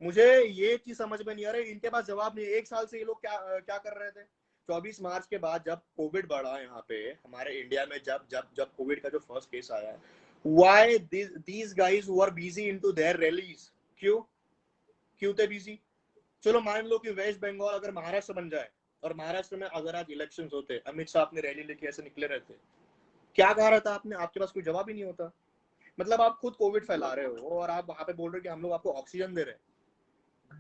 मुझे ये चीज समझ में नहीं आ रही, इनके पास जवाब नहीं है. एक साल से ये लोग क्या कर रहे थे. 24 मार्च के बाद जब कोविड बढ़ा यहाँ पे हमारे इंडिया में, जब जब जब कोविड का जो फर्स्ट केस आया, why these guys who are busy into their rallies, क्यों थे बिजी. चलो मान लो कि वेस्ट बंगाल अगर महाराष्ट्र बन जाए और महाराष्ट्र में अगर आज इलेक्शन होते, अमित शाह अपनी रैली लेके ऐसे निकले रहते, क्या कहा रहता आपने. आपके पास कोई जवाब ही नहीं होता. मतलब आप खुद कोविड फैला रहे हो और आप वहां पे बोल रहे हो कि हम लोग आपको ऑक्सीजन दे रहे हैं.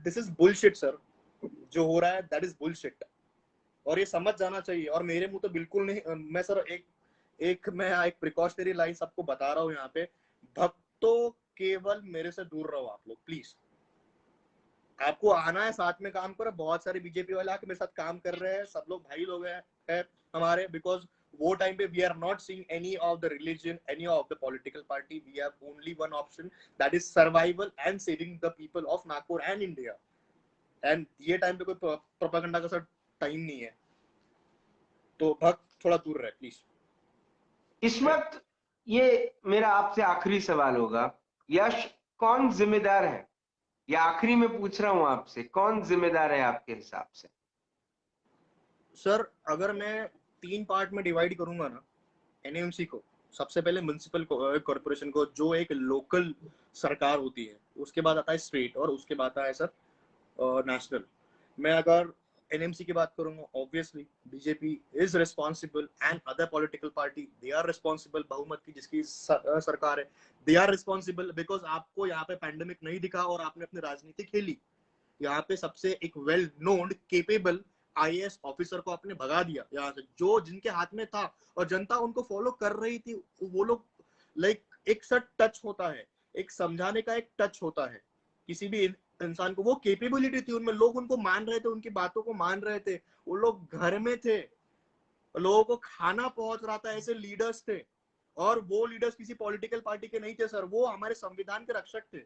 This is bullshit sir. जो हो रहा है दैट इज बुलशिट. और ये समझ जाना चाहिए. और मेरे मुंह तो बिल्कुल नहीं. मैं सर एक प्रिकॉशनरी लाइन सबको बता रहा हूँ यहाँ पे. भक्तों केवल मेरे से दूर रहो आप लोग प्लीज. आपको आना है, साथ में काम करो. बहुत सारे बीजेपी वाले आके मेरे साथ काम कर रहे हैं. सब लोग भाई लोग हैं हमारे. बिकॉज वो टाइम पे we are not seeing any of the religion, any of the political party. We have only one option, that is survival and saving the people of Nagpur and India. And ये time पे कोई propaganda का sir time नहीं है. तो भक्त थोड़ा दूर रहे प्लीज. इस वक्त ये मेरा आपसे आखिरी सवाल होगा यश. कौन जिम्मेदार है? या आखिरी में पूछ रहा हूं आपसे, कौन जिम्मेदार है आपके हिसाब से? सर अगर मैं 3 पार्ट में डिवाइड करूंगा ना एनएमसी को, सबसे पहले म्युनिसिपल कॉर्पोरेशन को जो एक लोकल सरकार होती है, उसके बाद आता है स्टेट और उसके बाद आता है सर नेशनल। मैं अगर एनएमसी की बात करूंगा, obviously BJP is responsible and other political party they are responsible, बहुमत की जिसकी सरकार है, दे आर रिस्पॉन्सिबल बिकॉज आपको यहाँ पे पैंडेमिक नहीं दिखा और आपने अपनी राजनीति खेली। यहाँ पे सबसे एक well known capable IAS officer को आपने भगा दिया यहाँ से, जो जिनके हाथ में था और जनता उनको फॉलो कर रही थी। वो लोग लाइक एक सट टच होता है, एक समझाने का एक टच होता है किसी भी इंसान को, वो केपेबिलिटी थी उनमें, लोग उनको मान रहे थे, उनकी बातों को मान रहे थे, वो लोग घर में थे, लोगों को खाना पहुंच रहा था, ऐसे लीडर्स थे। और वो लीडर्स किसी पॉलिटिकल पार्टी के नहीं थे सर, वो हमारे संविधान के रक्षक थे।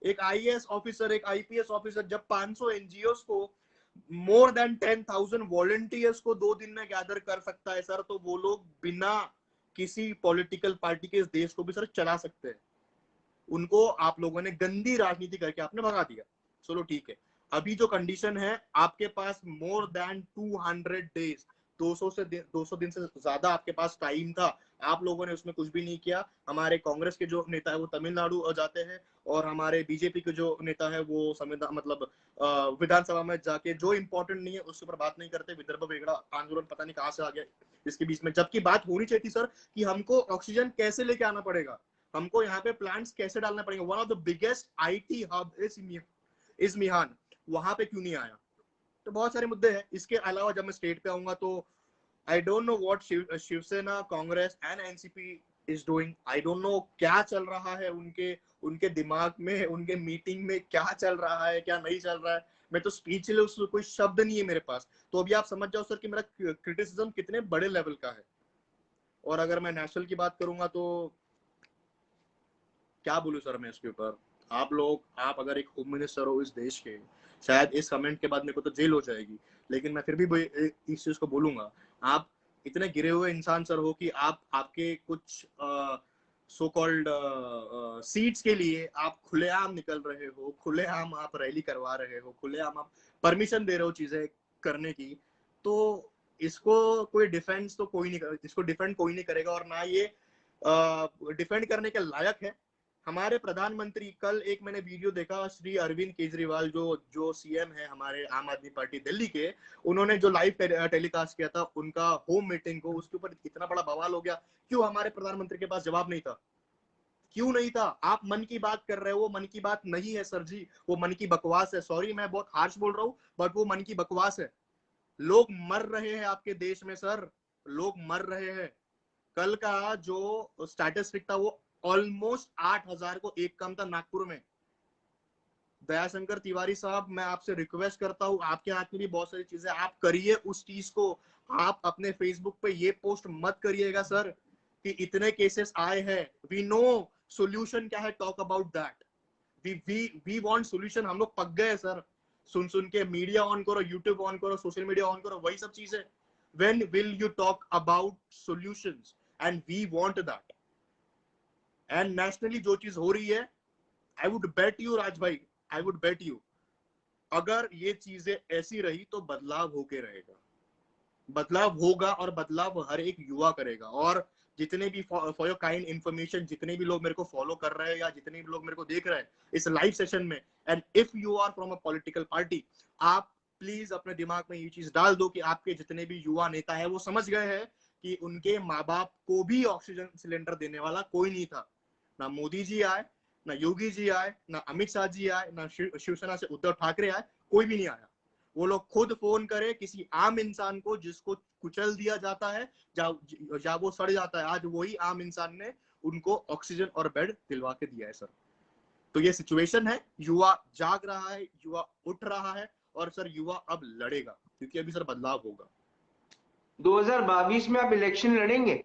एक आईएएस ऑफिसर, एक आईपीएस ऑफिसर जब 500 एनजीओस को, मोर देन 10,000 वॉलंटियर्स को 2 दिन में गैदर कर सकता है सर, तो वो लोग बिना किसी पॉलिटिकल पार्टी के इस देश को भी सर चला सकते हैं। उनको आप लोगों ने गंदी राजनीति करके आपने भगा दिया। चलो ठीक है, अभी जो कंडीशन है, आपके पास मोर देन 200 डेज, 200 दिन से ज्यादा आपके पास टाइम था, आप लोगों ने उसमें कुछ भी नहीं किया। हमारे कांग्रेस के जो नेता है वो तमिलनाडु जाते हैं और हमारे बीजेपी के जो नेता है वो संविधान मतलब विधानसभा में जाके जो इंपॉर्टेंट नहीं है उसके ऊपर बात नहीं करते। विदर्भ वेगड़ा आंदोलन पता नहीं कहां से आ गया इसके बीच में, जबकि बात होनी चाहिए थी सर कि हमको ऑक्सीजन कैसे लेके आना पड़ेगा, हमको यहाँ पे प्लांट्स कैसे डालना पड़ेगा। One of the biggest IT hub is Mihan, वहां पे क्यों नहीं आया? तो बहुत सारे मुद्दे हैं। इसके अलावा जब मैं स्टेट पे आऊंगा तो I don't know what Shiv Sena, Congress and NCP is doing. I don't know क्या चल रहा है उनके उनके दिमाग में, उनके मीटिंग में क्या चल रहा है, क्या नहीं चल रहा है। मैं तो स्पीचलेस, कोई शब्द नहीं है मेरे पास। तो अभी आप समझ जाओ सर कि मेरा क्रिटिसिज्म कितने बड़े लेवल का है। और अगर मैं नेशनल की बात करूंगा तो क्या बोलूं सर मैं इसके ऊपर। आप अगर एक होम मिनिस्टर हो इस देश के, शायद इस कमेंट के बाद मेरे को तो जेल हो जाएगी, लेकिन मैं फिर भी इस चीज को बोलूंगा। आप इतने गिरे हुए इंसान सर हो कि आपके कुछ सो कॉल्ड सीट्स के लिए आप खुलेआम निकल रहे हो, खुलेआम आप रैली करवा रहे हो, खुलेआम आप परमिशन दे रहे हो चीजें करने की। तो इसको कोई डिफेंस तो कोई नहीं, इसको डिफेंड कोई नहीं करेगा और ना ये डिफेंड करने के लायक है। हमारे प्रधानमंत्री, कल एक मैंने वीडियो देखा, श्री अरविंद केजरीवाल जो जो सीएम है हमारे आम आदमी पार्टी दिल्ली के, उन्होंने जो लाइव टेलीकास्ट किया था उनका होम मीटिंग को, उसके ऊपर इतना बड़ा बवाल हो गया। क्यों हमारे प्रधानमंत्री के पास जवाब नहीं था? क्यों नहीं था? आप मन की बात कर रहे हो, वो मन की बात नहीं है सर जी, वो मन की बकवास है। सॉरी मैं बहुत हार्श बोल रहा हूँ, बट वो मन की बकवास है। लोग मर रहे हैं आपके देश में सर, लोग मर रहे हैं। कल का जो स्टैटिस्टिक था वो ऑलमोस्ट 8,000 को एक कम था नागपुर में। दयाशंकर तिवारी साहब, मैं आपसे रिक्वेस्ट करता हूँ, आपके हाथ में भी बहुत सारी चीजें, आप करिए उस चीज को। आप अपने फेसबुक पे ये पोस्ट मत करिएगा सर कि इतने केसेस आए हैं। वी नो सोल्यूशन क्या है, talk about that. We want solution. हम लोग पक गए सर, सुन सुन के। मीडिया ऑन करो, यूट्यूब ऑन करो, सोशल मीडिया ऑन करो, वही सब चीजें। when will you talk about solutions? And we want that. And nationally जो चीज हो रही है, I would bet you राज भाई, I would bet you, अगर ये चीजें ऐसी रही तो बदलाव होके रहेगा, बदलाव होगा और बदलाव हर एक युवा करेगा। और जितने भी फॉर योर काइंड इंफॉर्मेशन, जितने भी लोग मेरे को फॉलो कर रहे हैं या जितने भी लोग मेरे को देख रहे हैं इस लाइव सेशन में, and if you are from a political party, आप प्लीज अपने दिमाग में ये चीज डाल दो कि आपके जितने भी युवा नेता है वो समझ गए हैं कि उनके माँ बाप को भी ऑक्सीजन सिलेंडर देने वाला कोई नहीं था। ना मोदी जी आए, ना योगी जी आए, ना अमित शाह जी आए, ना शिवसेना से उद्धव ठाकरे आए, कोई भी नहीं आया। वो लोग खुद फोन करे किसी आम इंसान को जिसको कुचल दिया जाता है, या वो सड़ जाता है, आज वही आम इंसान ने उनको ऑक्सीजन और बेड दिलवा के दिया है सर। तो ये सिचुएशन है, युवा जाग रहा है, युवा उठ रहा है, और सर युवा अब लड़ेगा क्योंकि अभी सर बदलाव होगा। 2022 में आप इलेक्शन लड़ेंगे?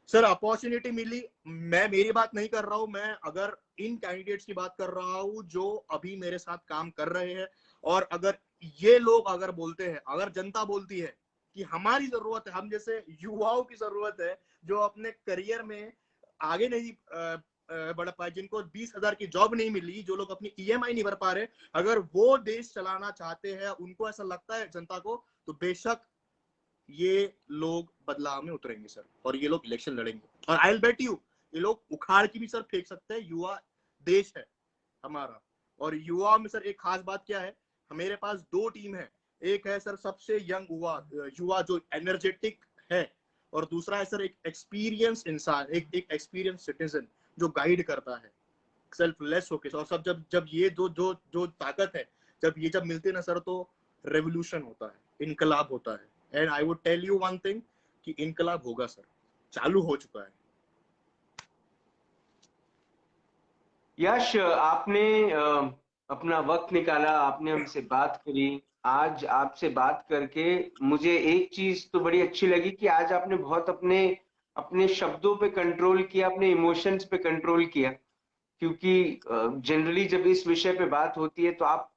सर अपॉर्चुनिटी मिली, मैं मेरी बात नहीं कर रहा हूं, मैं अगर इन कैंडिडेट्स की बात कर रहा हूं जो अभी मेरे साथ काम कर रहे हैं। और अगर ये लोग अगर बोलते हैं, अगर जनता बोलती है कि हमारी जरूरत है, हम जैसे युवाओं की जरूरत है जो अपने करियर में आगे नहीं बड़ा पाए, जिनको 20,000 की जॉब नहीं मिली, जो लोग अपनी ईएमआई नहीं भर पा रहे, अगर वो देश चलाना चाहते हैं, उनको ऐसा लगता है जनता को, तो बेशक ये लोग बदलाव में उतरेंगे सर, और ये लोग इलेक्शन लड़ेंगे। और आई विल बेट यू, ये लोग उखाड़ की भी सर फेंक सकते हैं। युवा देश है हमारा, और युवा में सर एक खास बात क्या है, मेरे पास दो टीम है। एक है सर सबसे यंग युवा जो एनर्जेटिक है, और दूसरा है सर एक एक्सपीरियंस इंसान, एक एक्सपीरियंस सिटीजन जो गाइड करता है सेल्फलेस होके। और सब जब जब ये जो जो जो ताकत है, जब ये जब मिलते ना सर, तो रेवोल्यूशन होता है, इनकलाब होता है। And I would tell you one thing कि इनकलाब होगा सर, चालू हो चुका है। यश, आपने अपना वक्त निकाला, आपने हमसे बात करी। आज आपसे बात करके मुझे एक चीज तो बड़ी अच्छी लगी कि आज आपने बहुत अपने अपने शब्दों पे कंट्रोल किया, अपने इमोशंस पे कंट्रोल किया। क्योंकि जनरली जब इस विषय पे बात होती है तो आप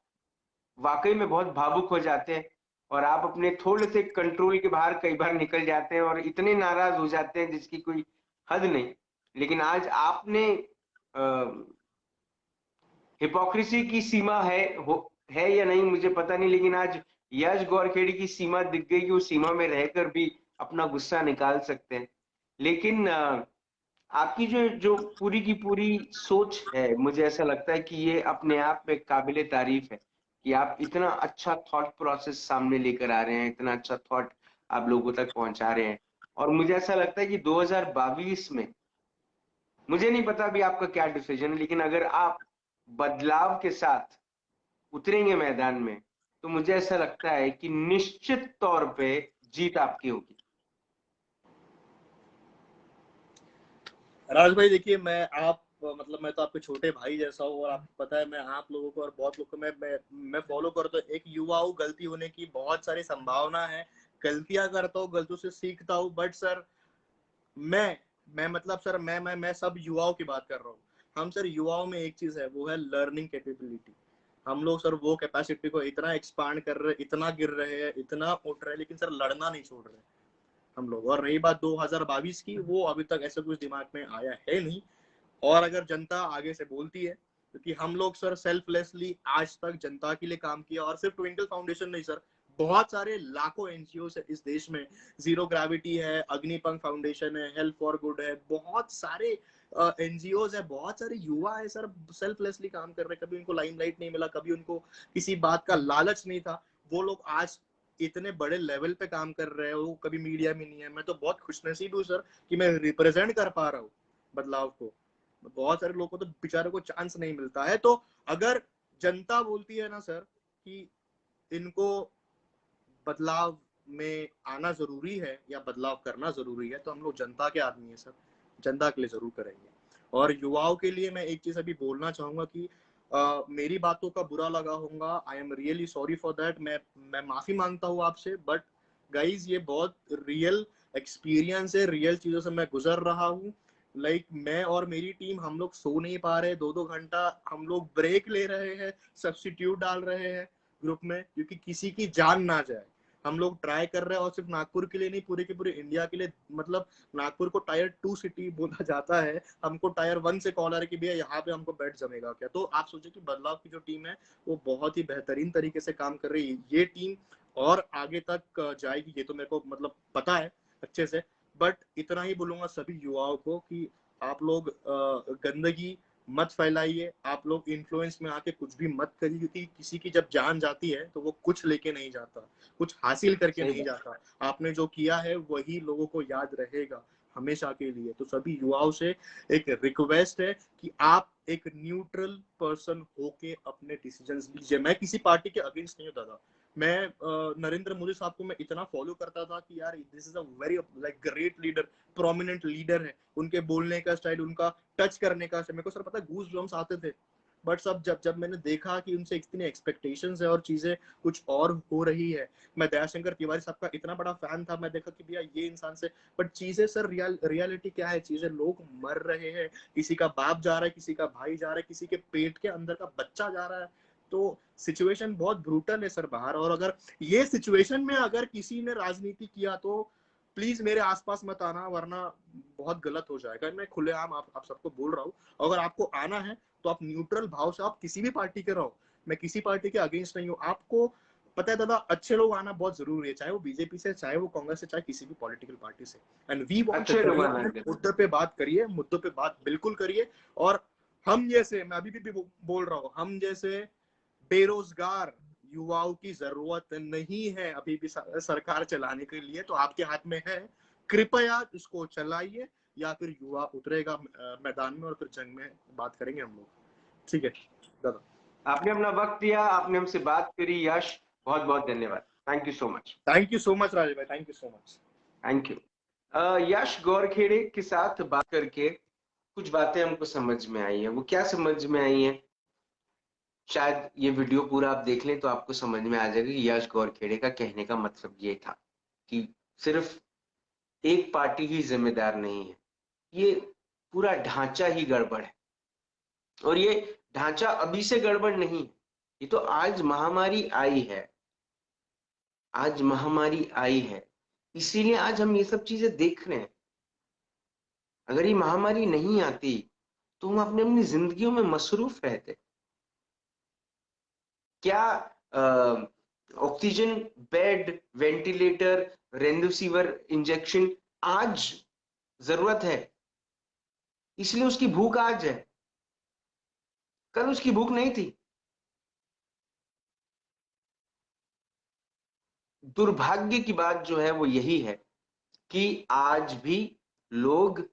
वाकई में बहुत भावुक हो जाते हैं, और आप अपने थोड़े से कंट्रोल के बाहर कई बार निकल जाते हैं और इतने नाराज हो जाते हैं जिसकी कोई हद नहीं। लेकिन आज आपने हिपोक्रेसी की सीमा है या नहीं मुझे पता नहीं, लेकिन आज यश गौरखेड़ी की सीमा दिख गई कि उस सीमा में रहकर भी अपना गुस्सा निकाल सकते हैं। लेकिन आपकी जो जो पूरी की पूरी सोच है, मुझे ऐसा लगता है कि ये अपने आप में काबिले तारीफ है कि आप इतना अच्छा थॉट प्रोसेस सामने लेकर आ रहे हैं, इतना अच्छा थॉट आप लोगों तक पहुंचा रहे हैं। और मुझे ऐसा लगता है कि 2022 में, मुझे नहीं पता अभी आपका क्या डिसीजन है, लेकिन अगर आप बदलाव के साथ उतरेंगे मैदान में, तो मुझे ऐसा लगता है कि निश्चित तौर पे जीत आपकी होगी। राज भाई देखिए, मतलब मैं तो आपके छोटे भाई जैसा हूँ, और आपको पता है मैं आप लोगों को और बहुत लोगों को मैं फॉलो करता हूँ। एक युवा हूँ, गलती होने की बहुत सारी संभावना है, गलतियां करता हूँ, गलतियों से सीखता हूँ। बट सर मैं मैं मतलब सर मैं सब युवाओं की बात कर रहा हूँ। हम सर युवाओं में एक चीज है, वो है लर्निंग कैपेबिलिटी। हम लोग सर वो कैपेसिटी को इतना एक्सपांड कर रहे हैं, इतना गिर रहे हैं, इतना उठ रहे हैं, लेकिन सर लड़ना नहीं छोड़ रहे हम लोग। और रही बात 2022 की, वो अभी तक ऐसा कुछ दिमाग में आया है नहीं। और अगर जनता आगे से बोलती है, क्योंकि हम लोग सर सेल्फलेसली आज तक जनता के लिए काम किया, और सिर्फ ट्विंकल फाउंडेशन नहीं सर, बहुत सारे लाखों एनजीओ है इस देश में। जीरो ग्रेविटी है, अग्निपंख फाउंडेशन है, हेल्प फॉर गुड है, बहुत सारे एनजीओ है, बहुत सारे युवा है सर, सेल्फलेसली काम कर रहे हैं। कभी उनको लाइमलाइट नहीं मिला, कभी उनको किसी बात का लालच नहीं था, वो लोग आज इतने बड़े लेवल पे काम कर रहे हैं, वो कभी मीडिया में नहीं है। मैं तो बहुत खुशनसीब हूँ सर कि मैं रिप्रेजेंट कर पा रहा हूँ बदलाव को। बहुत सारे लोगों को तो बेचारों को चांस नहीं मिलता है। तो अगर जनता बोलती है ना सर कि इनको बदलाव में आना जरूरी है या बदलाव करना जरूरी है, तो हम लोग जनता के आदमी है सर, जनता के लिए जरूर करेंगे। और युवाओं के लिए मैं एक चीज अभी बोलना चाहूंगा कि मेरी बातों का बुरा लगा होगा, I am really sorry for that. मैं माफी मांगता हूँ आपसे। बट गाइज, ये बहुत रियल एक्सपीरियंस है, रियल चीजों से मैं गुजर रहा हूँ। मैं और मेरी टीम, हम लोग सो नहीं पा रहे, 2-2 घंटा हम लोग ब्रेक ले रहे हैं, सब्स्टिट्यूट डाल रहे हैं ग्रुप में, क्योंकि किसी की जान ना जाए। हम लोग ट्राई कर रहे हैं, और सिर्फ नागपुर के लिए नहीं, पूरे के पूरे इंडिया के लिए। मतलब नागपुर को टायर 2 सिटी बोला जाता है, हमको टायर 1 से कॉल आ रही कि भैया यहाँ पे हमको बेड जमेगा क्या। तो आप सोचिए कि बदलाव की जो टीम है, वो बहुत ही बेहतरीन तरीके से काम कर रही है। ये टीम और आगे तक जाएगी, ये तो मेरे को मतलब पता है अच्छे से। बट इतना ही बोलूंगा सभी युवाओं को कि आप लोग गंदगी मत फैलाइए, आप लोग इन्फ्लुएंस में आके कुछ भी मत करिए, क्योंकि किसी की जब जान जाती है तो वो कुछ लेके नहीं जाता, कुछ हासिल करके सही नहीं बात। जाता। आपने जो किया है वही लोगों को याद रहेगा हमेशा के लिए। तो सभी युवाओं से एक रिक्वेस्ट है कि आप एक न्यूट्रल पर्सन होके अपने डिसीजंस लीजिए। मैं किसी पार्टी के अगेंस्ट नहीं होता था। मैं नरेंद्र मोदी साहब को मैं इतना फॉलो करता था कि यार this is a very like great leader, prominent leader है। उनके बोलने का स्टाइल, उनका टच करने का, मेरे को सर पता है गूज बम्स आते थे। बट सब जब जब मैंने देखा कि उनसे इतनी एक्सपेक्टेशंस है और चीजें कुछ और हो रही है। मैं दयाशंकर तिवारी साहब का इतना बड़ा फैन था, मैं देखा कि भैया ये इंसान से, बट चीजें सर रियलिटी क्या है, चीजें लोग मर रहे हैं, किसी का बाप जा रहा है, किसी का भाई जा रहा है, किसी के पेट के अंदर का बच्चा जा रहा है। तो सिचुएशन बहुत ब्रूटल है सर बाहर। और अगर ये सिचुएशन में अगर किसी ने राजनीति किया, तो प्लीज मेरे आसपास मत आना, वरना बहुत गलत हो जाएगा। मैं खुलेआम आप सबको बोल रहा हूँ, अगर आपको आना है तो आप न्यूट्रल भाव से, आप किसी भी पार्टी के रहो, मैं किसी पार्टी के अगेंस्ट नहीं हूँ। आपको पता है दादा, अच्छे लोग आना बहुत जरूरी है, चाहे वो बीजेपी से, चाहे वो कांग्रेस से, चाहे किसी भी पॉलिटिकल पार्टी से। एंड वी वांट टू अच्छे लोग बढ़िया आना है। मुद्दे पे बात करिए, मुद्दों पे बात बिल्कुल करिए। और हम जैसे, मैं अभी भी बोल रहा हूँ, हम जैसे बेरोजगार युवाओं की जरूरत नहीं है अभी भी सरकार चलाने के लिए, तो आपके हाथ में है, कृपया इसको चलाइए, या फिर युवा उतरेगा मैदान में और फिर जंग में बात करेंगे हम लोग। ठीक है दादा, आपने अपना वक्त दिया, आपने हमसे बात करी यश, बहुत बहुत धन्यवाद। Thank you so much. Thank you so much Rajesh भाई, thank you so much. Thank you. Yash Gaurkhede के साथ बात करके कुछ बातें हमको समझ में आई है। वो क्या समझ में आई है, शायद ये वीडियो पूरा आप देख लें तो आपको समझ में आ जाएगा कि यश गौरखेड़े का कहने का मतलब ये था कि सिर्फ एक पार्टी ही जिम्मेदार नहीं है, ये पूरा ढांचा ही गड़बड़ है। और ये ढांचा अभी से गड़बड़ नहीं है, ये तो आज महामारी आई है, आज महामारी आई है, इसीलिए आज हम ये सब चीजें देख रहे हैं। अगर ये महामारी नहीं आती तो हम अपने अपनी जिंदगियों में मसरूफ रहते। क्या oxygen bed, ventilator, remdesivir injection आज जरूरत है, इसलिए उसकी भूख आज है, कल उसकी भूख नहीं थी। दुर्भाग्य की बात जो है वो यही है कि आज भी लोग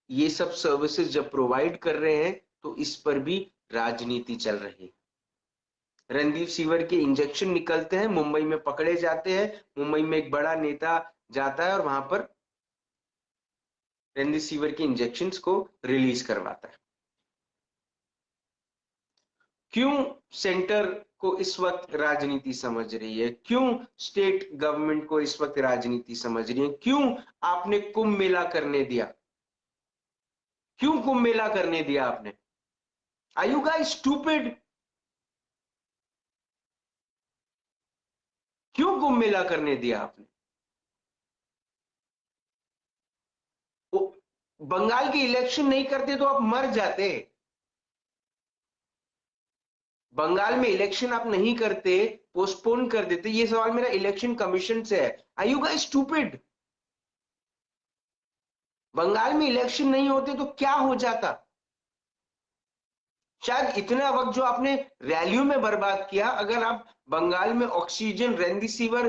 ये सब सर्विसेज जब प्रोवाइड कर रहे हैं तो इस पर भी राजनीति चल रही है। रेमडेसिविर के इंजेक्शन निकलते हैं, मुंबई में पकड़े जाते हैं, मुंबई में एक बड़ा नेता जाता है और वहां पर रेमडेसिविर के इंजेक्शंस को रिलीज करवाता है। क्यों सेंटर को इस वक्त राजनीति समझ रही है, क्यों स्टेट गवर्नमेंट को इस वक्त राजनीति समझ रही है, क्यों आपने कुंभ मेला करने दिया, क्यों कुंभ मेला करने दिया आपने? Are you guys stupid? क्यों कुंभ मेला करने दिया आपने? बंगाल के इलेक्शन नहीं करते तो आप मर जाते। बंगाल में इलेक्शन आप नहीं करते, पोस्टपोन कर देते। ये सवाल मेरा इलेक्शन कमीशन से है। Are you guys stupid? Bengal में इलेक्शन नहीं होते तो क्या हो जाता? शायद इतना वक्त जो आपने रैलियों में बर्बाद किया, अगर आप बंगाल में ऑक्सीजन, रेमडेसिविर,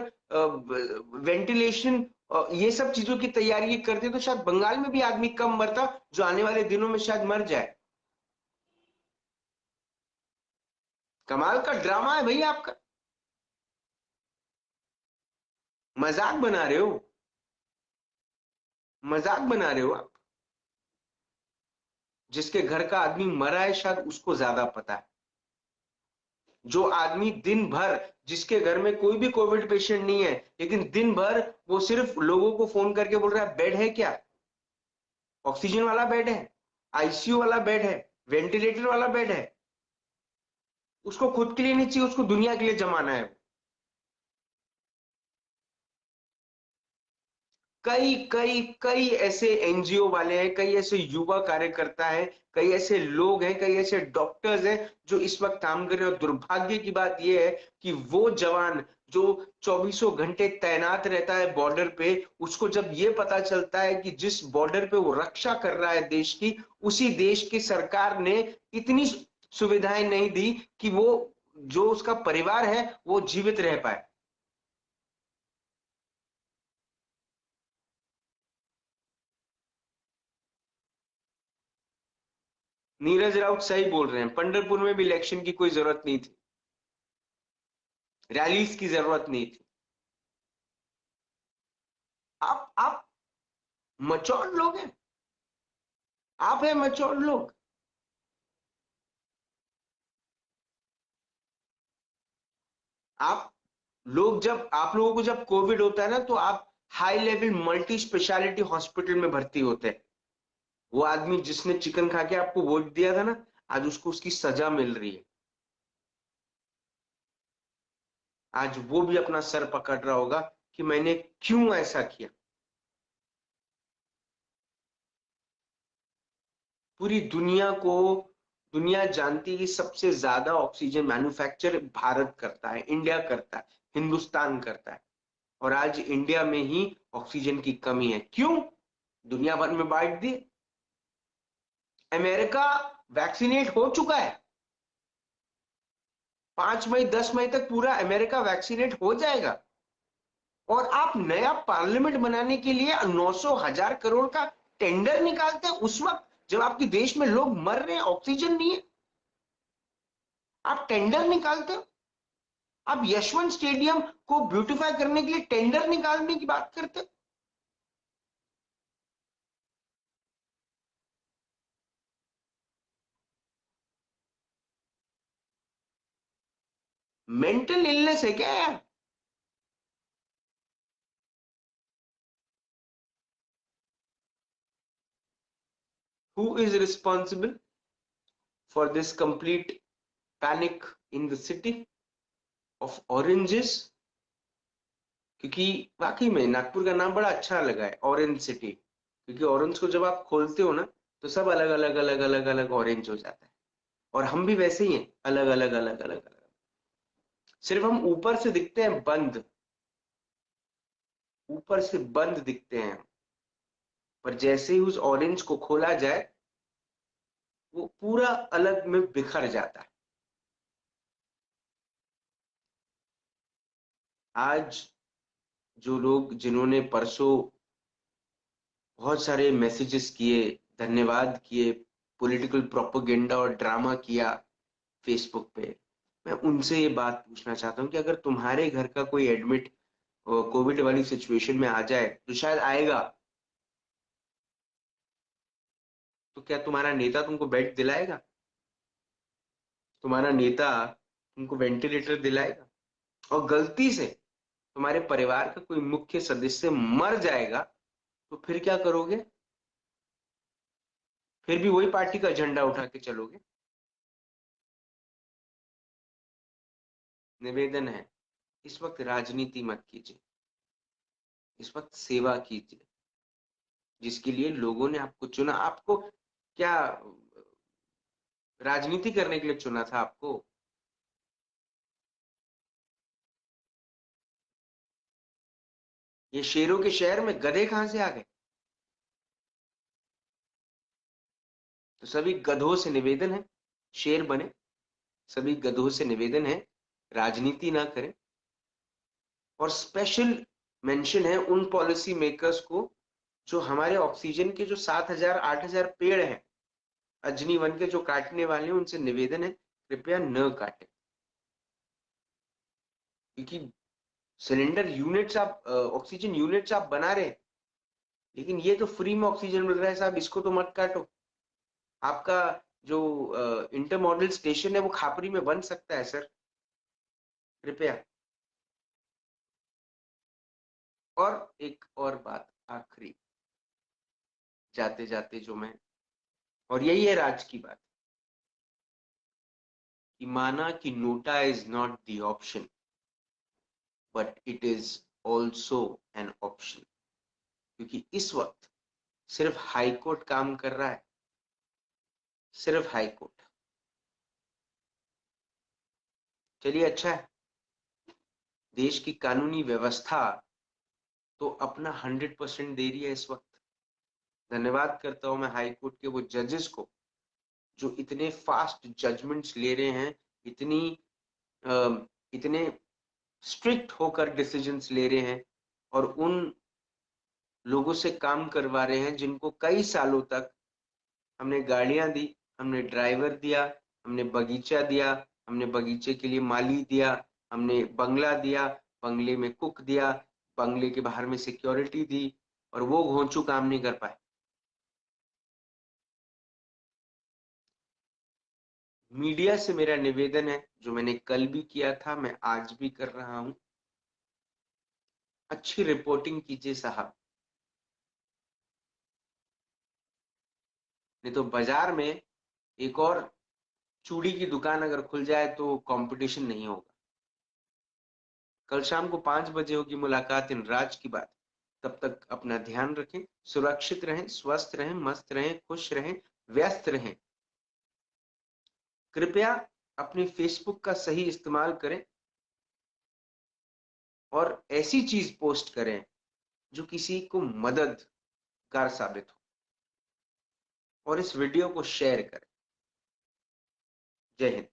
वेंटिलेशन, ये सब चीजों की तैयारी करते तो शायद बंगाल में भी आदमी कम मरता, जो आने वाले दिनों में शायद मर जाए। कमाल का ड्रामा है भैया आपका, मजाक बना रहे हो, मजाक बना रहे हो आप। जिसके घर का आदमी मरा है शायद उसको ज्यादा पता है। जो आदमी दिन भर, जिसके घर में कोई भी कोविड पेशेंट नहीं है, लेकिन दिन भर वो सिर्फ लोगों को फोन करके बोल रहा है बेड है क्या, ऑक्सीजन वाला बेड है, आईसीयू वाला बेड है, वेंटिलेटर वाला बेड है, उसको खुद के लिए नहीं चाहिए, उसको दुनिया के लिए जमाना है। कई कई कई ऐसे एनजीओ वाले हैं, कई ऐसे युवा कार्यकर्ता हैं, कई ऐसे लोग हैं, कई ऐसे डॉक्टर्स हैं जो इस वक्त काम कर रहे हैं। और दुर्भाग्य की बात यह है कि वो जवान जो 24 घंटे तैनात रहता है बॉर्डर पे, उसको जब ये पता चलता है कि जिस बॉर्डर पे वो रक्षा कर रहा है देश की, उसी देश की सरकार ने इतनी सुविधाएं नहीं दी कि वो, जो उसका परिवार है, वो जीवित रह पाए। नीरज राउत सही बोल रहे हैं, पंढरपुर में भी इलेक्शन की कोई जरूरत नहीं थी, रैलीज की जरूरत नहीं थी। आप मचोर लोग हैं, आप हैं मचोर लोग। आप लोग, जब आप लोगों को जब कोविड होता है ना, तो आप high level multi speciality hospital में भर्ती होते हैं। वो आदमी जिसने चिकन खा के आपको वोट दिया था ना, आज उसको उसकी सजा मिल रही है। आज वो भी अपना सर पकड़ रहा होगा कि मैंने क्यों ऐसा किया। पूरी दुनिया जानती है कि सबसे ज्यादा ऑक्सीजन मैन्युफैक्चर भारत करता है, इंडिया करता है, हिंदुस्तान करता है। और आज इंडिया में ही ऑक्सीजन की कमी है। क्यों? दुनिया भर में बांट दी। अमेरिका वैक्सीनेट हो चुका है। 5 मई 10 मई तक पूरा अमेरिका वैक्सीनेट हो जाएगा। और आप नया पार्लियामेंट बनाने के लिए 900,000 करोड़ का टेंडर निकालते हैं उस वक्त जब आपके देश में लोग मर रहे हैं, ऑक्सीजन नहीं है। आप टेंडर निकालते हो। आप यशवंत स्टेडियम को ब्यूटिफाई करने के लिए टेंडर निकालने की बात करते हो। मेंटल इलनेस है क्या यार? Who is responsible for this complete panic in the city of oranges? क्योंकि वाकई में नागपुर का नाम बड़ा अच्छा लगा है, ऑरेंज सिटी। क्योंकि ऑरेंज को जब आप खोलते हो ना तो सब अलग अलग अलग अलग अलग ऑरेंज हो जाता है। और हम भी वैसे ही हैं, अलग अलग अलग अलग अलग। सिर्फ हम ऊपर से दिखते हैं बंद, ऊपर से बंद दिखते हैं। पर जैसे ही उस ऑरेंज को खोला जाए वो पूरा अलग में बिखर जाता है। आज जो लोग जिन्होंने परसों बहुत सारे मैसेजेस किए, धन्यवाद किए, पॉलिटिकल प्रोपेगेंडा और ड्रामा किया फेसबुक पे, मैं उनसे ये बात पूछना चाहता हूँ कि अगर तुम्हारे घर का कोई एडमिट कोविड वाली सिचुएशन में आ जाए, तो शायद आएगा, तो क्या तुम्हारा नेता तुमको बेड दिलाएगा? तुम्हारा नेता तुमको वेंटिलेटर दिलाएगा? और गलती से तुम्हारे परिवार का कोई मुख्य सदस्य मर जाएगा तो फिर क्या करोगे? फिर भी वही पार्टी का झंडा उठा के चलोगे? निवेदन है, इस वक्त राजनीति मत कीजिए, इस वक्त सेवा कीजिए। जिसके लिए लोगों ने आपको चुना, आपको क्या राजनीति करने के लिए चुना था आपको? ये शेरों के शहर में गधे कहां से आ गए? तो सभी गधों से निवेदन है, शेर बने। सभी गधों से निवेदन है, राजनीति ना करें। और स्पेशल मेंशन है उन पॉलिसी मेकर्स को जो हमारे ऑक्सीजन के जो 7,000 8,000 पेड़ हैं अजनी वन के, जो काटने वाले हैं, उनसे निवेदन है कृपया न काटें। क्योंकि सिलेंडर यूनिट्स आप ऑक्सीजन यूनिट्स आप बना रहे हैं, लेकिन ये तो फ्री में ऑक्सीजन मिल रहा है साहब, इसको तो मत काटो। आपका जो इंटर मॉडल स्टेशन है वो खापरी में बन सकता है सर, कृपया। और एक और बात आखिरी, जाते जाते जो मैं, और यही है राज की बात, कि माना कि NOTA is not the option but it is also an option. क्योंकि इस वक्त सिर्फ हाई कोर्ट काम कर रहा है, सिर्फ हाई कोर्ट। चलिए अच्छा है, देश की कानूनी व्यवस्था तो अपना 100% दे रही है इस वक्त। धन्यवाद करता हूं मैं हाई कोर्ट के वो जजेस को जो इतने फास्ट जजमेंट्स ले रहे हैं, इतनी इतने स्ट्रिक्ट होकर डिसीजंस ले रहे हैं, और उन लोगों से काम करवा रहे हैं जिनको कई सालों तक हमने गाड़ियां दी, हमने ड्राइवर दिया, हमने बगीचा दिया, हमने बगीचे के लिए माली दिया, हमने बंगला दिया, बंगले में कुक दिया, बंगले के बाहर में सिक्योरिटी दी, और वो घोंचू काम नहीं कर पाए। मीडिया से मेरा निवेदन है, जो मैंने कल भी किया था, मैं आज भी कर रहा हूं, अच्छी रिपोर्टिंग कीजिए साहब। नहीं तो बाजार में एक और चूड़ी की दुकान अगर खुल जाए तो कंपटीशन नहीं होगा। कल शाम को 5 बजे होगी मुलाकात इन राज की बात। तब तक अपना ध्यान रखें, सुरक्षित रहें, स्वस्थ रहें, मस्त रहें, खुश रहें, व्यस्त रहें। कृपया अपने फेसबुक का सही इस्तेमाल करें और ऐसी चीज पोस्ट करें जो किसी को मददगार साबित हो, और इस वीडियो को शेयर करें। जय हिंद।